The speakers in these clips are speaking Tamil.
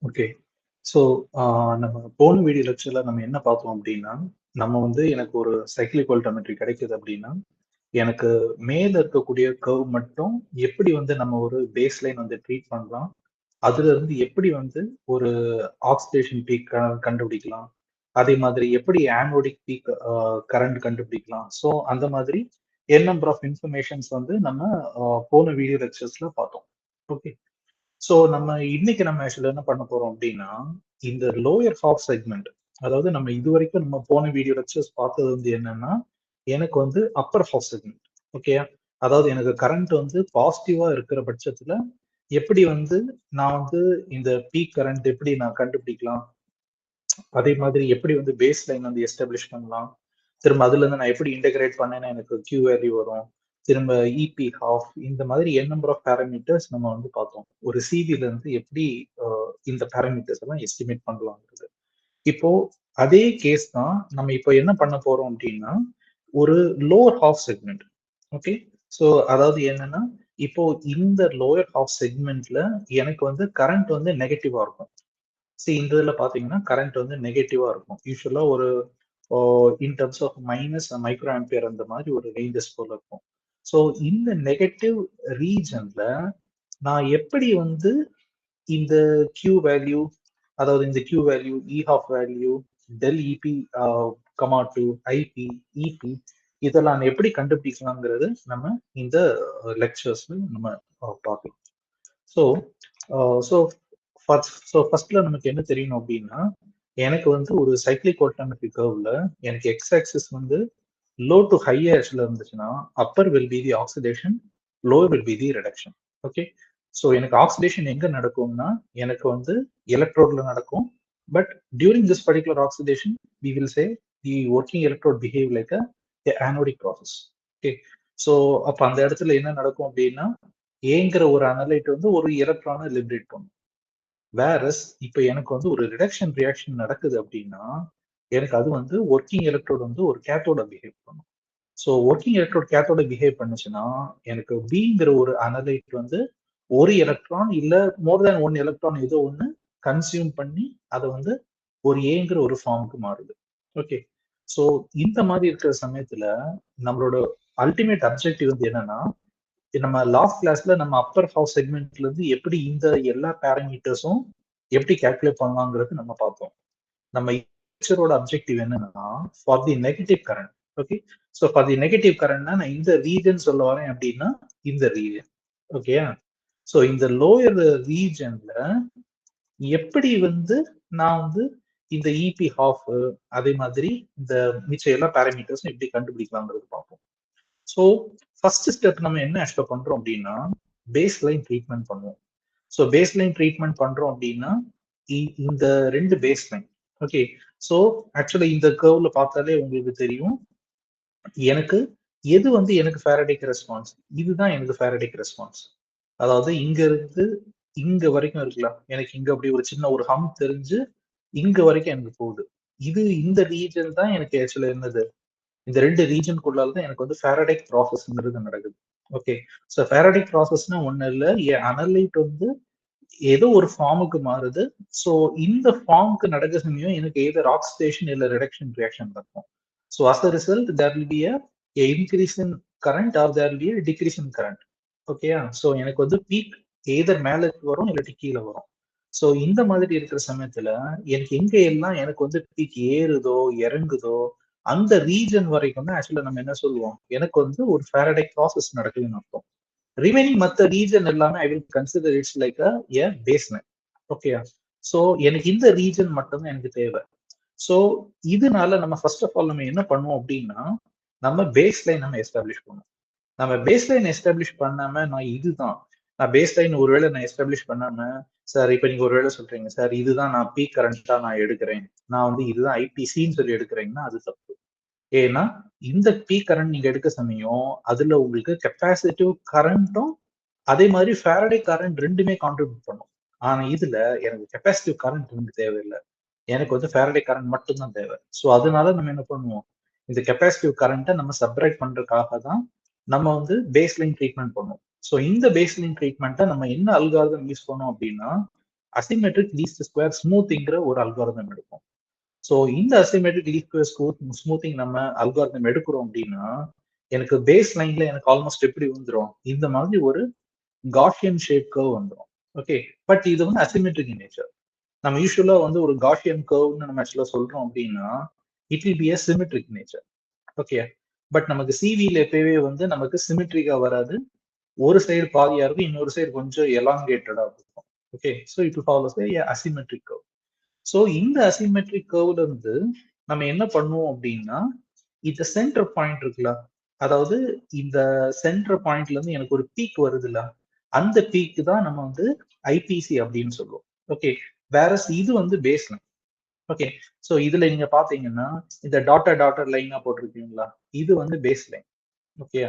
ஓகே. ஸோ, நம்ம போன வீடியோ லெக்சர்ல நம்ம என்ன பார்த்தோம் அப்டின்னா, நம்ம வந்து எனக்கு ஒரு சைக்ளிக் வோல்டாமெட்ரி கிடைக்குது அப்டின்னா, எனக்கு மேல இருக்கக்கூடிய கர்வ் மட்டும் எப்படி வந்து நம்ம ஒரு பேஸ் லைன் வந்து ட்ரீட் பண்ணலாம். அதுலருந்து எப்படி வந்து ஒரு ஆக்சிடேஷன் பீக் கண்டுபிடிக்கலாம். அதே மாதிரி எப்படி ஆனோடிக் பீக் கரண்ட் கண்டுபிடிக்கலாம். ஸோ, அந்த மாதிரி நம்பர் ஆஃப் இன்ஃபர்மேஷன்ஸ் வந்து நம்ம போன வீடியோ லெக்சர்ஸ்ல பார்த்தோம். ஓகே. ஸோ நம்ம ஆக்சுவலா என்ன பண்ண போறோம் அப்படின்னா, இந்த லோயர் ஹாஃப் செக்மெண்ட், அதாவது நம்ம இதுவரைக்கும் நம்ம போன வீடியோ லெக்சர்ஸ் பார்த்தது வந்து என்னன்னா, எனக்கு வந்து அப்பர் ஹாஃப் செக்மெண்ட். ஓகேயா? அதாவது எனக்கு கரண்ட் வந்து பாசிட்டிவா இருக்கிற பட்சத்துல, எப்படி வந்து நான் வந்து இந்த பீக் கரண்ட் எப்படி நான் கண்டுபிடிக்கலாம்? அதே மாதிரி எப்படி வந்து பேஸ் லைன் வந்து எஸ்டாப்ளிஷ் பண்ணலாம்? திரும்ப அதுலருந்து நான் எப்படி இன்டகிரேட் பண்ணேன்னா எனக்கு Q வேல்யூ வரும். திரும்ப இபி ஹாஃப் இந்த மாதிரி நம்பர் ஆஃப் பாராமீட்டர்ஸ் நம்ம வந்து பார்த்தோம். ஒரு சிவில இருந்து எப்படி அ இந்த பாராமீட்டர்ஸ் எல்லாம் எஸ்டிமேட் பண்ணலாம்ங்கிறது. இப்போ அதே கேஸ் தான் நம்ம இப்போ என்ன பண்ண போறோம் அப்டின்னா, ஒரு lower half segment. Okay. So அதாவது என்னன்னா, இப்போ இந்த லோயர் ஹாஃப் செக்மெண்ட்ல எனக்கு வந்து கரண்ட் வந்து நெகட்டிவா இருக்கும். இந்த இதுல பாத்தீங்கன்னா கரண்ட் வந்து நெகட்டிவா இருக்கும். யூசுவலா ஒரு in terms of minus micro ampere அந்த மாதிரி ஒரு ரேஞ்சஸ் போல இருக்கும். ஸோ இந்த நெகட்டிவ் ரீஜன்ல நான் எப்படி வந்து இந்த Q வேல்யூ, அதாவது இந்த Q value, E half value, del EP comma to IP, EP இதெல்லாம் நான் எப்படி கண்டுபிடிக்கலாங்கிறது நம்ம இந்த லெக்சர்ஸ்ல நம்ம பார்க்கலாம். ஸோ ஸோ ஃபர்ஸ்ட்ல நமக்கு என்ன தெரியணும் அப்படின்னா, எனக்கு வந்து ஒரு சைக்ளிக் ஆல்டர்னேட்டிவ் கர்வ்ல எனக்கு எக்ஸ் ஆக்சிஸ் வந்து லோ டு ஹை ஆக்சுவலா இருந்துச்சுன்னா, upper will be the oxidation, lower will be the reduction. Okay. So எனக்கு ஆக்சிடேஷன் எங்க நடக்கும்னா, எனக்கு வந்து எலக்ட்ரோட்ல நடக்கும். But during this particular oxidation we will say the working electrode behave like a anodic process. Okay. So அப்ப அந்த இடத்துல என்ன நடக்கும் அப்படின்னா, ஏங்கிற ஒரு அனலைட் வந்து ஒரு எலக்ட்ரானை லிபரேட் பண்ணும். வேரஸ் இப்ப எனக்கு வந்து ஒரு ரிடக்ஷன் ரியாக்ஷன் நடக்குது அப்படின்னா, எனக்கு அது வந்து ஒர்க்கிங் எலக்ட்ரோட் வந்து ஒரு கேத்தோட பிஹேவ் பண்ணும். ஸோ ஒர்க்கிங் எலக்ட்ரோட் கேத்தோட பிஹேவ் பண்ணுச்சுன்னா, எனக்கு பிங்கிற ஒரு அனலைட் வந்து ஒரு எலக்ட்ரான் இல்ல மோர் தேன் ஒன் எலக்ட்ரான் ஏதோ ஒண்ணு கன்சியூம் பண்ணி அதை வந்து ஒரு ஏங்கிற ஒரு ஃபார்முக்கு மாறுது. ஓகே. ஸோ இந்த மாதிரி இருக்கிற சமயத்துல நம்மளோட அல்டிமேட் அப்ஜெக்டிவ் வந்து என்னன்னா, நம்ம லாஸ்ட் கிளாஸ்ல நம்ம அப்பர் ஹவுஸ் செக்மெண்ட்ல இருந்து எப்படி இந்த எல்லா பேராமீட்டர்ஸும் எப்படி கால்குலேட் பண்ணலாங்கிறது நம்ம பார்த்தோம். நம்ம லெக்சரோட அப்ஜெக்டிவ் என்னன்னா, for the negative current. Okay. So for the negative கரண்ட்னா நான் இந்த ரீஜன் சொல்ல வரேன் அப்படின்னா இந்த ரீஜன். ஓகேயா? ஸோ இந்த லோயர் ரீஜன்ல எப்படி வந்து நான் வந்து இந்த இபி ஹாஃப் அதே மாதிரி இந்த மிச்ச எல்லா பேராமீட்டர்ஸும் எப்படி கண்டுபிடிக்கலாங்கிறது பார்ப்போம். ஸோ ஃபர்ஸ்ட் ஸ்டெப் நம்ம என்ன ஆக்சுவலா பண்றோம் அப்படின்னா, பேஸ் லைன் ட்ரீட்மெண்ட் பண்ணுவோம். ஸோ பேஸ் லைன் ட்ரீட்மெண்ட் பண்றோம் அப்படின்னா, இந்த ரெண்டு பேஸ் லைன். ஓகே. ஸோ ஆக்சுவலா இந்த கர்வ்ல பார்த்தாலே உங்களுக்கு தெரியும். எனக்கு எது வந்து எனக்கு ஃபாரடேக் ரெஸ்பான்ஸ்? இதுதான் எனக்கு ஃபாரடேக் ரெஸ்பான்ஸ். அதாவது இங்க இருந்து இங்க வரைக்கும் இருக்கலாம். எனக்கு இங்க அப்படி ஒரு சின்ன ஒரு ஹம் தெரிஞ்சு இங்க வரைக்கும் எனக்கு போகுது. இந்த ரீஜன் தான் எனக்கு ஆக்சுவலா என்னது? இந்த 2 ரீஜனுக்குள்ளால தான் எனக்கு வந்து ஃபாரடேக் ப்ராசஸ்ங்கிறது நடக்குது. ஓகே. ஸோ ஃபாரடேக் ப்ராசஸ்னா ஒண்ணும் இல்ல. அனலைட் வந்து ஏதோ ஒரு ஃபார்முக்கு மாறுது. ஸோ இந்த ஃபார்முக்கு நடக்க சமயம் எனக்கு எய்தர் ஆக்சிடேஷன் இல்ல ரிடக்ஷன் ரியாக்ஷன் நடக்கும். So as a result there will be increase in current or there will be decrease in current. ஓகேயா? ஸோ எனக்கு வந்து பீக் எய்தர் மேல வரும் இல்லாட்டி கீழே வரும். ஸோ இந்த மாதிரி இருக்கிற சமயத்துல எனக்கு எங்க எல்லாம் எனக்கு வந்து பீக் ஏறுதோ இறங்குதோ அந்த ரீஜன் வரைக்கும் தான் ஆக்சுவலா நம்ம என்ன சொல்லுவோம், எனக்கு வந்து ஒரு ஃபாரடேக் ப்ராசஸ் நடக்குதுன்னு அர்த்தம். ரிமைனிங் மத்த ரீஜன் எல்லாமே I will consider it's like a baseline. ஓகேயா? ஸோ எனக்கு இந்த ரீஜன் மட்டும் தான் எனக்கு தேவை. ஸோ இதனால நம்ம ஃபர்ஸ்ட் ஆஃப் ஆல் நம்ம என்ன பண்ணுவோம் அப்படின்னா, நம்ம பேஸ் லைன் நம்ம எஸ்டாப்ளிஷ் பண்ணுவோம். நம்ம பேஸ் லைன் எஸ்டாப்ளிஷ் பண்ணாம நான் பேஸ் லைன் ஒருவேளை நான் எஸ்டாப்ளிஷ் பண்ணாம, சார் இப்ப நீங்க ஒருவேளை சொல்றீங்க, சார் இதுதான் நான் பீக் கரண்டா நான் எடுக்கிறேன். நான் வந்து இதுதான் ஐபிசின்னு சொல்லி எடுக்கிறேங்கன்னா அது தப்பு. ஏன்னா இந்த பீக் கரண்ட் நீங்க எடுக்க சமயம் அதுல உங்களுக்கு கெப்பாசிட்டிவ் கரண்ட்டும் அதே மாதிரி ஃபாரடே கரண்ட் 2மே கான்ட்ரிபியூட் பண்ணும். ஆனா இதுல எனக்கு கெப்பாசிட்டிவ் கரண்ட் எனக்கு தேவையில்லை. எனக்கு வந்து ஃபாரடே கரண்ட் மட்டும் தான் தேவை. ஸோ அதனால நம்ம என்ன பண்ணுவோம், இந்த கெப்பாசிட்டிவ் கரண்ட்டை நம்ம செப்பரேட் பண்றதுக்காக தான் நம்ம வந்து பேஸ் லைன் ட்ரீட்மெண்ட் பண்ணுவோம். ஸோ இந்த பேஸ் லைன் ட்ரீட்மெண்ட்டை நம்ம என்ன அல்காரிதம் யூஸ் பண்ணோம் அப்படின்னா, அசிமெட்ரிக் லீஸ்ட் ஸ்கொயர் ஸ்மூத்திங்கிற ஒரு அல்காரிதம் எடுப்போம். ஸோ இந்த அசிமெட்ரிக் லீஸ்ட் ஸ்கொயர் ஸ்மூத்திங் நம்ம அல்காரிதம் எடுக்கிறோம் அப்படின்னா எனக்கு பேஸ் லைன்ல எனக்கு ஆல்மோஸ்ட் எப்படி வந்துடும், இந்த மாதிரி ஒரு காஷியன் ஷேப் கர்வ் வந்துடும். ஓகே, பட் இது வந்து அசிமெட்ரிக் இன் நேச்சர். நம்ம யூஸ்வலா வந்து ஒரு காஷியன் கர்வ்னு நம்ம ஆக்சுவலா சொல்றோம் அப்படின்னா it will be a symmetric nature. Okay, but நமக்கு சிவில எப்பவே வந்து நமக்கு சிமெட்ரிக்கா வராது. ஒரு சைடு பாதியா இருக்கும், இன்னொரு சைடு கொஞ்சம் எலாங்கேட்டடா இருக்கும். Okay, so it follows asymmetric curve. So இந்த அசிமெட்ரிக் கர்வ்ல இருந்து நம்ம என்ன பண்ணுவோம் அப்படின்னா இந்த சென்டர் பாயிண்ட் இருக்குல்ல, அதாவது இந்த சென்டர் பாயிண்ட்ல இருந்து எனக்கு ஒரு பீக் வருதுல்ல, அந்த பீக் தான் நம்ம வந்து ஐபிசி அப்படின்னு சொல்லுவோம். ஓகே, வேற இது வந்து பேஸ் லைன். ஓகே, ஸோ இதுல நீங்க பாத்தீங்கன்னா இந்த டாட்டர் லைனா போட்டிருக்கீங்களா, இது வந்து பேஸ் லைன். ஓகே,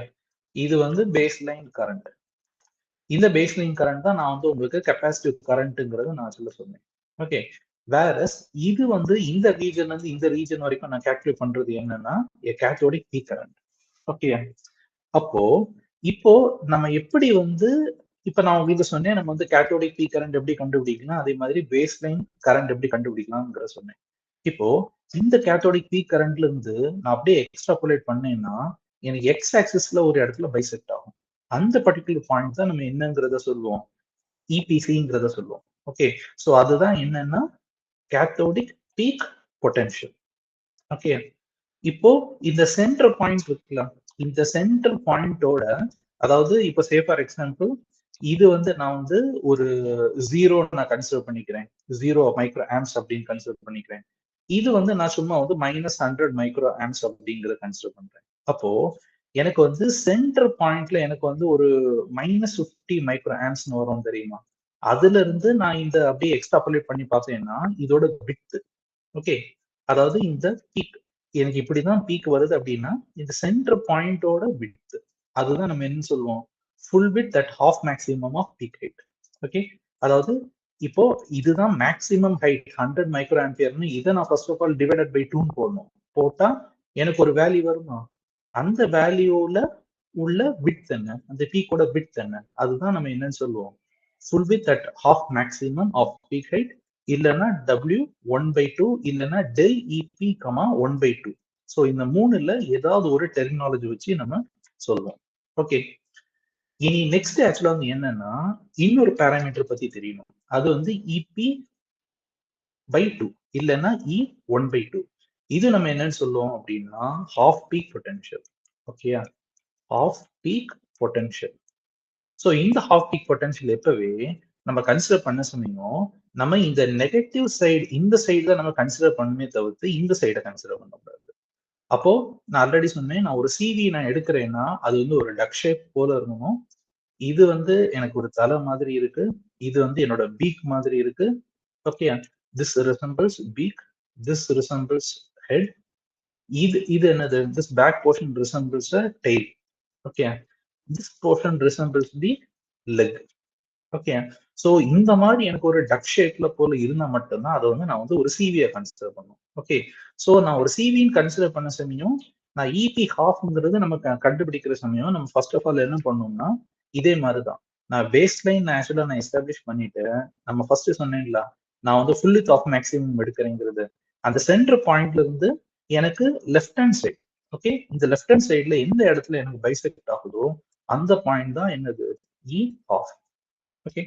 இது வந்து பேஸ் லைன் கரண்ட். இந்த பேஸ் லைன் கரண்ட் தான் நான் வந்து உங்களுக்கு கெப்பாசிட்டிவ் கரண்ட்ங்கிறத நான் சொல்ல சொன்னேன். ஓகே, வேறஸ் இது வந்து இந்த ரீஜன்ல இருந்து இந்த ரீஜன் வரைக்கும் நான் கால்குலேட் பண்றது என்னன்னா கேத்தோடிக் பீக் கரண்ட். ஓகே, அப்போ இப்போ நம்ம எப்படி வந்து இப்ப நான் உங்களுக்கு சொன்னேன் நம்ம வந்து கேத்தோடிக் பீக் கரண்ட் எப்படி கண்டுபிடிக்கலாம், அதே மாதிரி பேஸ் லைன் கரண்ட் எப்படி கண்டுபிடிக்கலாம்ங்கிற சொன்னேன். இப்போ இந்த கேத்தோடிக் பீக் கரண்ட்ல இருந்து நான் அப்படியே எக்ஸ்ட்ராபுலேட் பண்ணேன்னா எனக்கு எக்ஸ் ஆக்சிஸ்ல ஒரு இடத்துல பைசெக்ட் ஆகும். அந்த பர்டிகுலர் பாயிண்ட் தான் நம்ம என்னங்கிறத சொல்லுவோம், இபிசிங்கிறத சொல்லுவோம். ஓகே, ஸோ அதுதான் என்னன்னா கேத்தோடிக் பீக் பொட்டன்ஷியல். ஓகே, இப்போ இந்த சென்டர் பாயிண்ட் இருக்குல்ல, இந்த சென்டர் பாயிண்டோட அதாவது இப்போ சே ஃபார் எக்ஸாம்பிள் இது வந்து நான் வந்து ஒரு ஜீரோ நான் கன்சிடர் பண்ணிக்கிறேன், 0 மைக்ரோ ஆம்ஸ் அப்படின்னு கன்சிடர் பண்ணிக்கிறேன். இது வந்து நான் சும்மா வந்து -100 மைக்ரோ ஆம்ஸ் அப்படிங்கிறத கன்சிடர் பண்றேன். அப்போ எனக்கு வந்து சென்டர் பாயிண்ட்ல எனக்கு வந்து ஒரு -50 மைக்ரோ ஆம்ஸ்னு வரும் தெரியுமா, அதுல இருந்து நான் இந்த அப்படியே எக்ஸ்ட்ராபுலேட் பண்ணி பார்த்தேன்னா இதோட விட்த். ஓகே, அதாவது இந்த பீக் எனக்கு இப்படிதான் பீக் வருது அப்படின்னா இந்த சென்டர் பாயிண்டோட விட்த், அதுதான் நம்ம என்ன சொல்லுவோம், full width at half maximum of peak height. Okay, அதாவது இப்போ இதுதான் மேக்ஸிமம் ஹைட் 100 மைக்ரோ ஆம்பியர்னு இதை நான் first of all divided by 2 போடணும். போட்டா எனக்கு ஒரு வேல்யூ வருமா, அந்த வேல்யூல உள்ள விட்த் என்ன, அந்த பீக்கோட விட்த் என்ன, அதுதான் நம்ம என்னன்னு சொல்லுவோம், full width at half maximum of peak height, இல்லைன்னா W 1/2, இல்லைன்னா டெல் இபி 1/2. ஸோ இந்த மூணுல ஏதாவது ஒரு டெர்மினாலஜி வச்சு நம்ம சொல்லுவோம். ஓகே, இனி நெக்ஸ்ட் ஆக்சுவலா வந்து என்னன்னா இன்னொரு பேராமீட்டர் பத்தி தெரியணும், அது வந்து EP/2 இல்லைன்னா E1/2. இது நம்ம என்னன்னு சொல்லுவோம் அப்படின்னா ஹாஃப் பீக் பொட்டன்ஷியல். ஓகேயா, ஹாஃப் பீக் பொட்டன்ஷியல். ஸோ இந்த ஹாஃப் பீக் பொட்டன்ஷியல் எப்பவே நம்ம கன்சிடர் பண்ண சமயம் நம்ம இந்த நெகட்டிவ் சைடு, இந்த சைடு தான் நம்ம கன்சிடர் பண்ணுமே தவிர்த்து இந்த சைடை கன்சிடர் பண்ணக்கூடாது. அப்போ நான் ஆல்ரெடி சொன்னேன், நான் ஒரு சிவி நான் எடுக்கிறேன்னா அது வந்து ஒரு டக் ஷேப் போல இருக்கணும். இது வந்து எனக்கு ஒரு தலை மாதிரி இருக்கு, இது வந்து என்னோட பீக் மாதிரி இருக்கு. Okay, this resembles peak, this resembles head, இது என்னது, this back portion resembles tail. Okay, this portion resembles the leg. Okay, so இந்த மாதிரி எனக்கு ஒரு டக் ஷேப்ல போல இருந்தா மட்டும்தான் அதை வந்து நான் வந்து ஒரு சிவியை கன்சிடர் பண்ணும். ஓகே, ஸோ நான் ஒரு சிவின்னு கன்சிடர் பண்ண சமயம் நான் இபி ஹாஃப்ங்கிறது நம்ம கண்டுபிடிக்கிற சமயம் நம்ம ஃபர்ஸ்ட் ஆஃப் ஆல் என்ன பண்ணோம்னா இதே மாதிரிதான் நான் பேஸ் லைன் ஆக்சுவலா நான் எஸ்டாப்ளிஷ் பண்ணிட்டு நம்ம ஃபர்ஸ்ட் சொன்னேங்களா நான் வந்து ஃபுல் வித் ஆஃப் மேக்ஸிமம் எடுக்கிறேங்கிறது, அந்த சென்டர் பாயிண்ட்ல இருந்து எனக்கு லெஃப்ட் ஹேண்ட் சைடு. ஓகே, இந்த லெஃப்ட் ஹேண்ட் சைட்ல எந்த இடத்துல எனக்கு பைசெக்ட் ஆகுதோ அந்த பாயிண்ட் தான் என்னது, இ ஆஃப். ஓகே,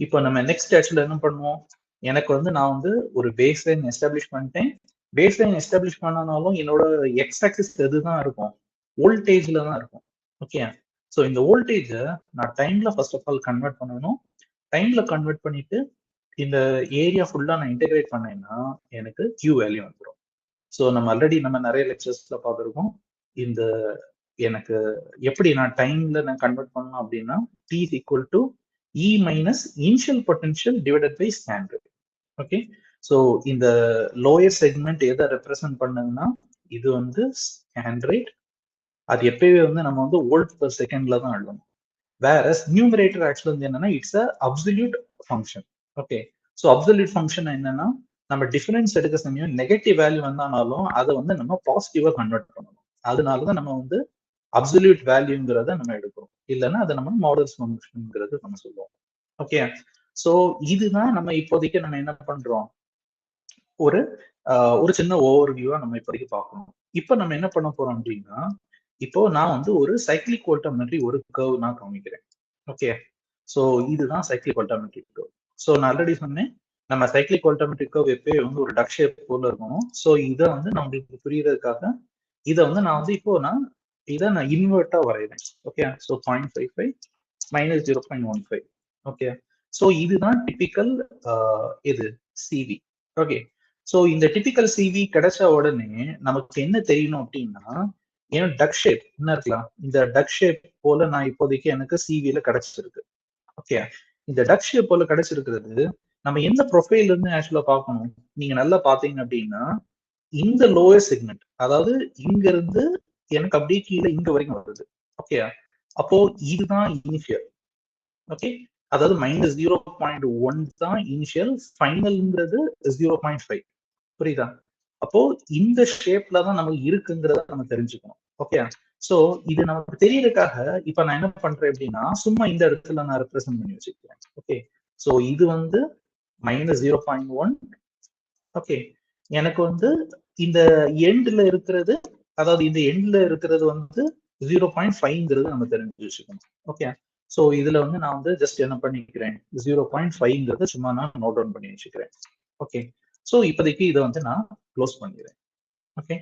இப்போ நம்ம நெக்ஸ்ட் ஆக்சுவலா என்ன பண்ணுவோம், எனக்கு வந்து நான் வந்து ஒரு பேஸ் லைன் எஸ்டாப்ளிஷ் பண்ணிட்டேன். பேஸ் லைன் எஸ்டாப்ளிஷ் பண்ணனாலும் என்னோட எக்ஸ் ஆக்சிஸ் எதுதான் இருக்கும், வோல்டேஜ்ல தான் இருக்கும். ஓகே, ஸோ இந்த வோல்டேஜை நான் டைம்ல ஃபர்ஸ்ட் ஆஃப் ஆல் கன்வெர்ட் பண்ணணும். டைம்ல கன்வெர்ட் பண்ணிட்டு இந்த ஏரியா ஃபுல்லா நான் இன்டெகிரேட் பண்ணேன்னா எனக்கு கியூ வேல்யூ வந்துடும். ஸோ நம்ம ஆல்ரெடி நம்ம நிறைய லெக்சர்ஸ்ல பார்த்துருக்கோம் இந்த எனக்கு எப்படி நான் டைம்ல நான் கன்வெர்ட் பண்ணணும் அப்படின்னா T is equal to E minus initial potential divided by scan rate. Okay, so இந்த லோயர் செக்மெண்ட் எதை ரெப்ரசென்ட் பண்ணுங்கன்னா இது வந்து ஸ்கேன் ரேட். அது எப்பவே வந்து நம்ம வந்து வோல்ட் பெர் செகண்ட்ல தான் எழுதணும். வேற நியூமரேட்டர் ஆக்சுவலா வந்து என்னன்னா it's a absolute function. Okay, so absolute function என்னன்னா நம்ம டிஃபரன்ஸ் எடுக்க சமயம் நெகட்டிவ் வேல்யூ வந்தாலும் அதை வந்து நம்ம பாசிட்டிவா கன்வெர்ட் பண்ணணும். அதனாலதான் நம்ம வந்து அப்சல்யூட் வேல்யூங்கிறத நம்ம எடுக்கிறோம், இல்லைன்னா அதை நம்ம மாடல்ஸ் ஃபங்க்ஷன்ங்கிறது நம்ம சொல்லுவோம். ஓகே, ஸோ இதுதான் நம்ம இப்போதைக்கு நம்ம என்ன பண்றோம், ஒரு ஒரு சின்ன ஓவர்வியூவா நம்ம இப்போதைக்கு பார்க்கணும். இப்போ நம்ம என்ன பண்ண போறோம் அப்படின்னா, இப்போ நான் வந்து ஒரு சைக்கிளிக் வோல்டாமெட்ரி ஒரு கர்வ் நான் காமிக்கிறேன். ஓகே. ஸோ இதுதான் சைக்கிளிக் வோல்டாமெட்ரிக் கர்வ். ஸோ நான் ஆல்ரெடி சொன்னேன், நம்ம சைக்கிளிக் வோல்டாமெட்ரிக் கர்வ் எப்பயும் வந்து ஒரு டக் ஷேப் போல இருக்கணும். ஸோ இதை வந்து நான் உங்களுக்கு புரியறதுக்காக இதை வந்து நான் வந்து இப்போ இதை நான் இன்வெர்ட்டா வரைகிறேன். Okay. So 0.55 minus 0.15. Okay. So இதுதான் டிபிக்கல் இது சிவி. ஓகே. ஸோ இந்த டிபிக்கல் சிவி கிடைச்ச உடனே நமக்கு என்ன தெரியணும் அப்படின்னா, ஏன் டக் ஷேப் என்ன இருக்கலாம், இந்த டக் ஷேப் போல நான் இப்போதைக்கு எனக்கு சிவில கிடைச்சிருக்கு. ஓகே. இந்த டக் ஷேப் போல கிடைச்சிருக்கிறது நம்ம எந்த ப்ரொஃபைல் இருந்து ஆக்சுவலா பார்க்கணும், நீங்க நல்லா பாத்தீங்க அப்படின்னா இந்த லோயர் செக்மெண்ட், அதாவது இங்க இருந்து எனக்கு அப்படியே கீழே இங்க வரைக்கும் வருது. ஓகே. அப்போ இதுதான் இனிஷியல். ஓகே. அதாவது மைனஸ் 0.1 தான் இனிஷியல், ஃபைனல்ங்கிறது 0.5. புரியுதா? அப்போ இந்த ஷேப்ல தான் நமக்கு இருக்குங்கிறத நம்ம தெரிஞ்சுக்கணும். ஓகே. சோ இது நமக்கு தெரியறதுக்காக இப்ப நான் என்ன பண்றேன் அப்படின்னா, சும்மா இந்த இடத்துல நான் ரெப்ரசென்ட் பண்ணி வச்சுக்கிறேன். ஓகே. சோ இது வந்து மைனஸ் 0.1. ஓகே. எனக்கு வந்து இந்த எண்ட்ல இருக்கிறது, அதாவது இந்த எண்ட்ல இருக்கிறது வந்து 0.5ங்கிறது நம்ம தெரிஞ்சு வச்சுக்கணும். ஓகே. சோ இதுல வந்து நான் வந்து ஜஸ்ட் என்ன பண்ணிக்கிறேன், 0.5ங்கிறத சும்மா நான் நோட் டவுன் பண்ணி வச்சுக்கிறேன். ஓகே. சோ இப்போதைக்கு இதை வந்து நான் க்ளோஸ் பண்ணிடுறேன். ஓகே.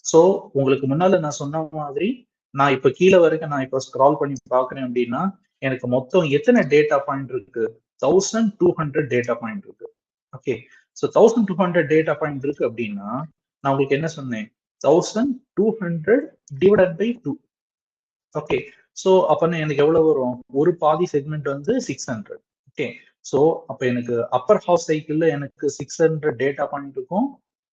சோ உங்களுக்கு முன்னால நான் சொன்ன மாதிரி நான் இப்ப கீழே வரைக்கும் நான் இப்ப ஸ்க்ரால் பண்ணி பாக்குறேன் அப்படின்னா எனக்கு மொத்தம் எத்தனை டேட்டா பாயிண்ட் இருக்கு, 1200 டேட்டா பாயிண்ட் இருக்கு. ஓகே. ஸோ 1200 டேட்டா பாயிண்ட் இருக்கு அப்படின்னா நான் உங்களுக்கு என்ன சொன்னேன், 1200 டிவைடட் பை 2. ஓகே. ஸோ அப்ப எனக்கு எவ்வளவு வரும், ஒரு பாதி செக்மெண்ட் வந்து 600. ஓகே. ஸோ அப்ப எனக்கு அப்பர் ஹாஃப் சைக்கிள்ல எனக்கு 600 டேட்டா பாயிண்ட் இருக்கும்,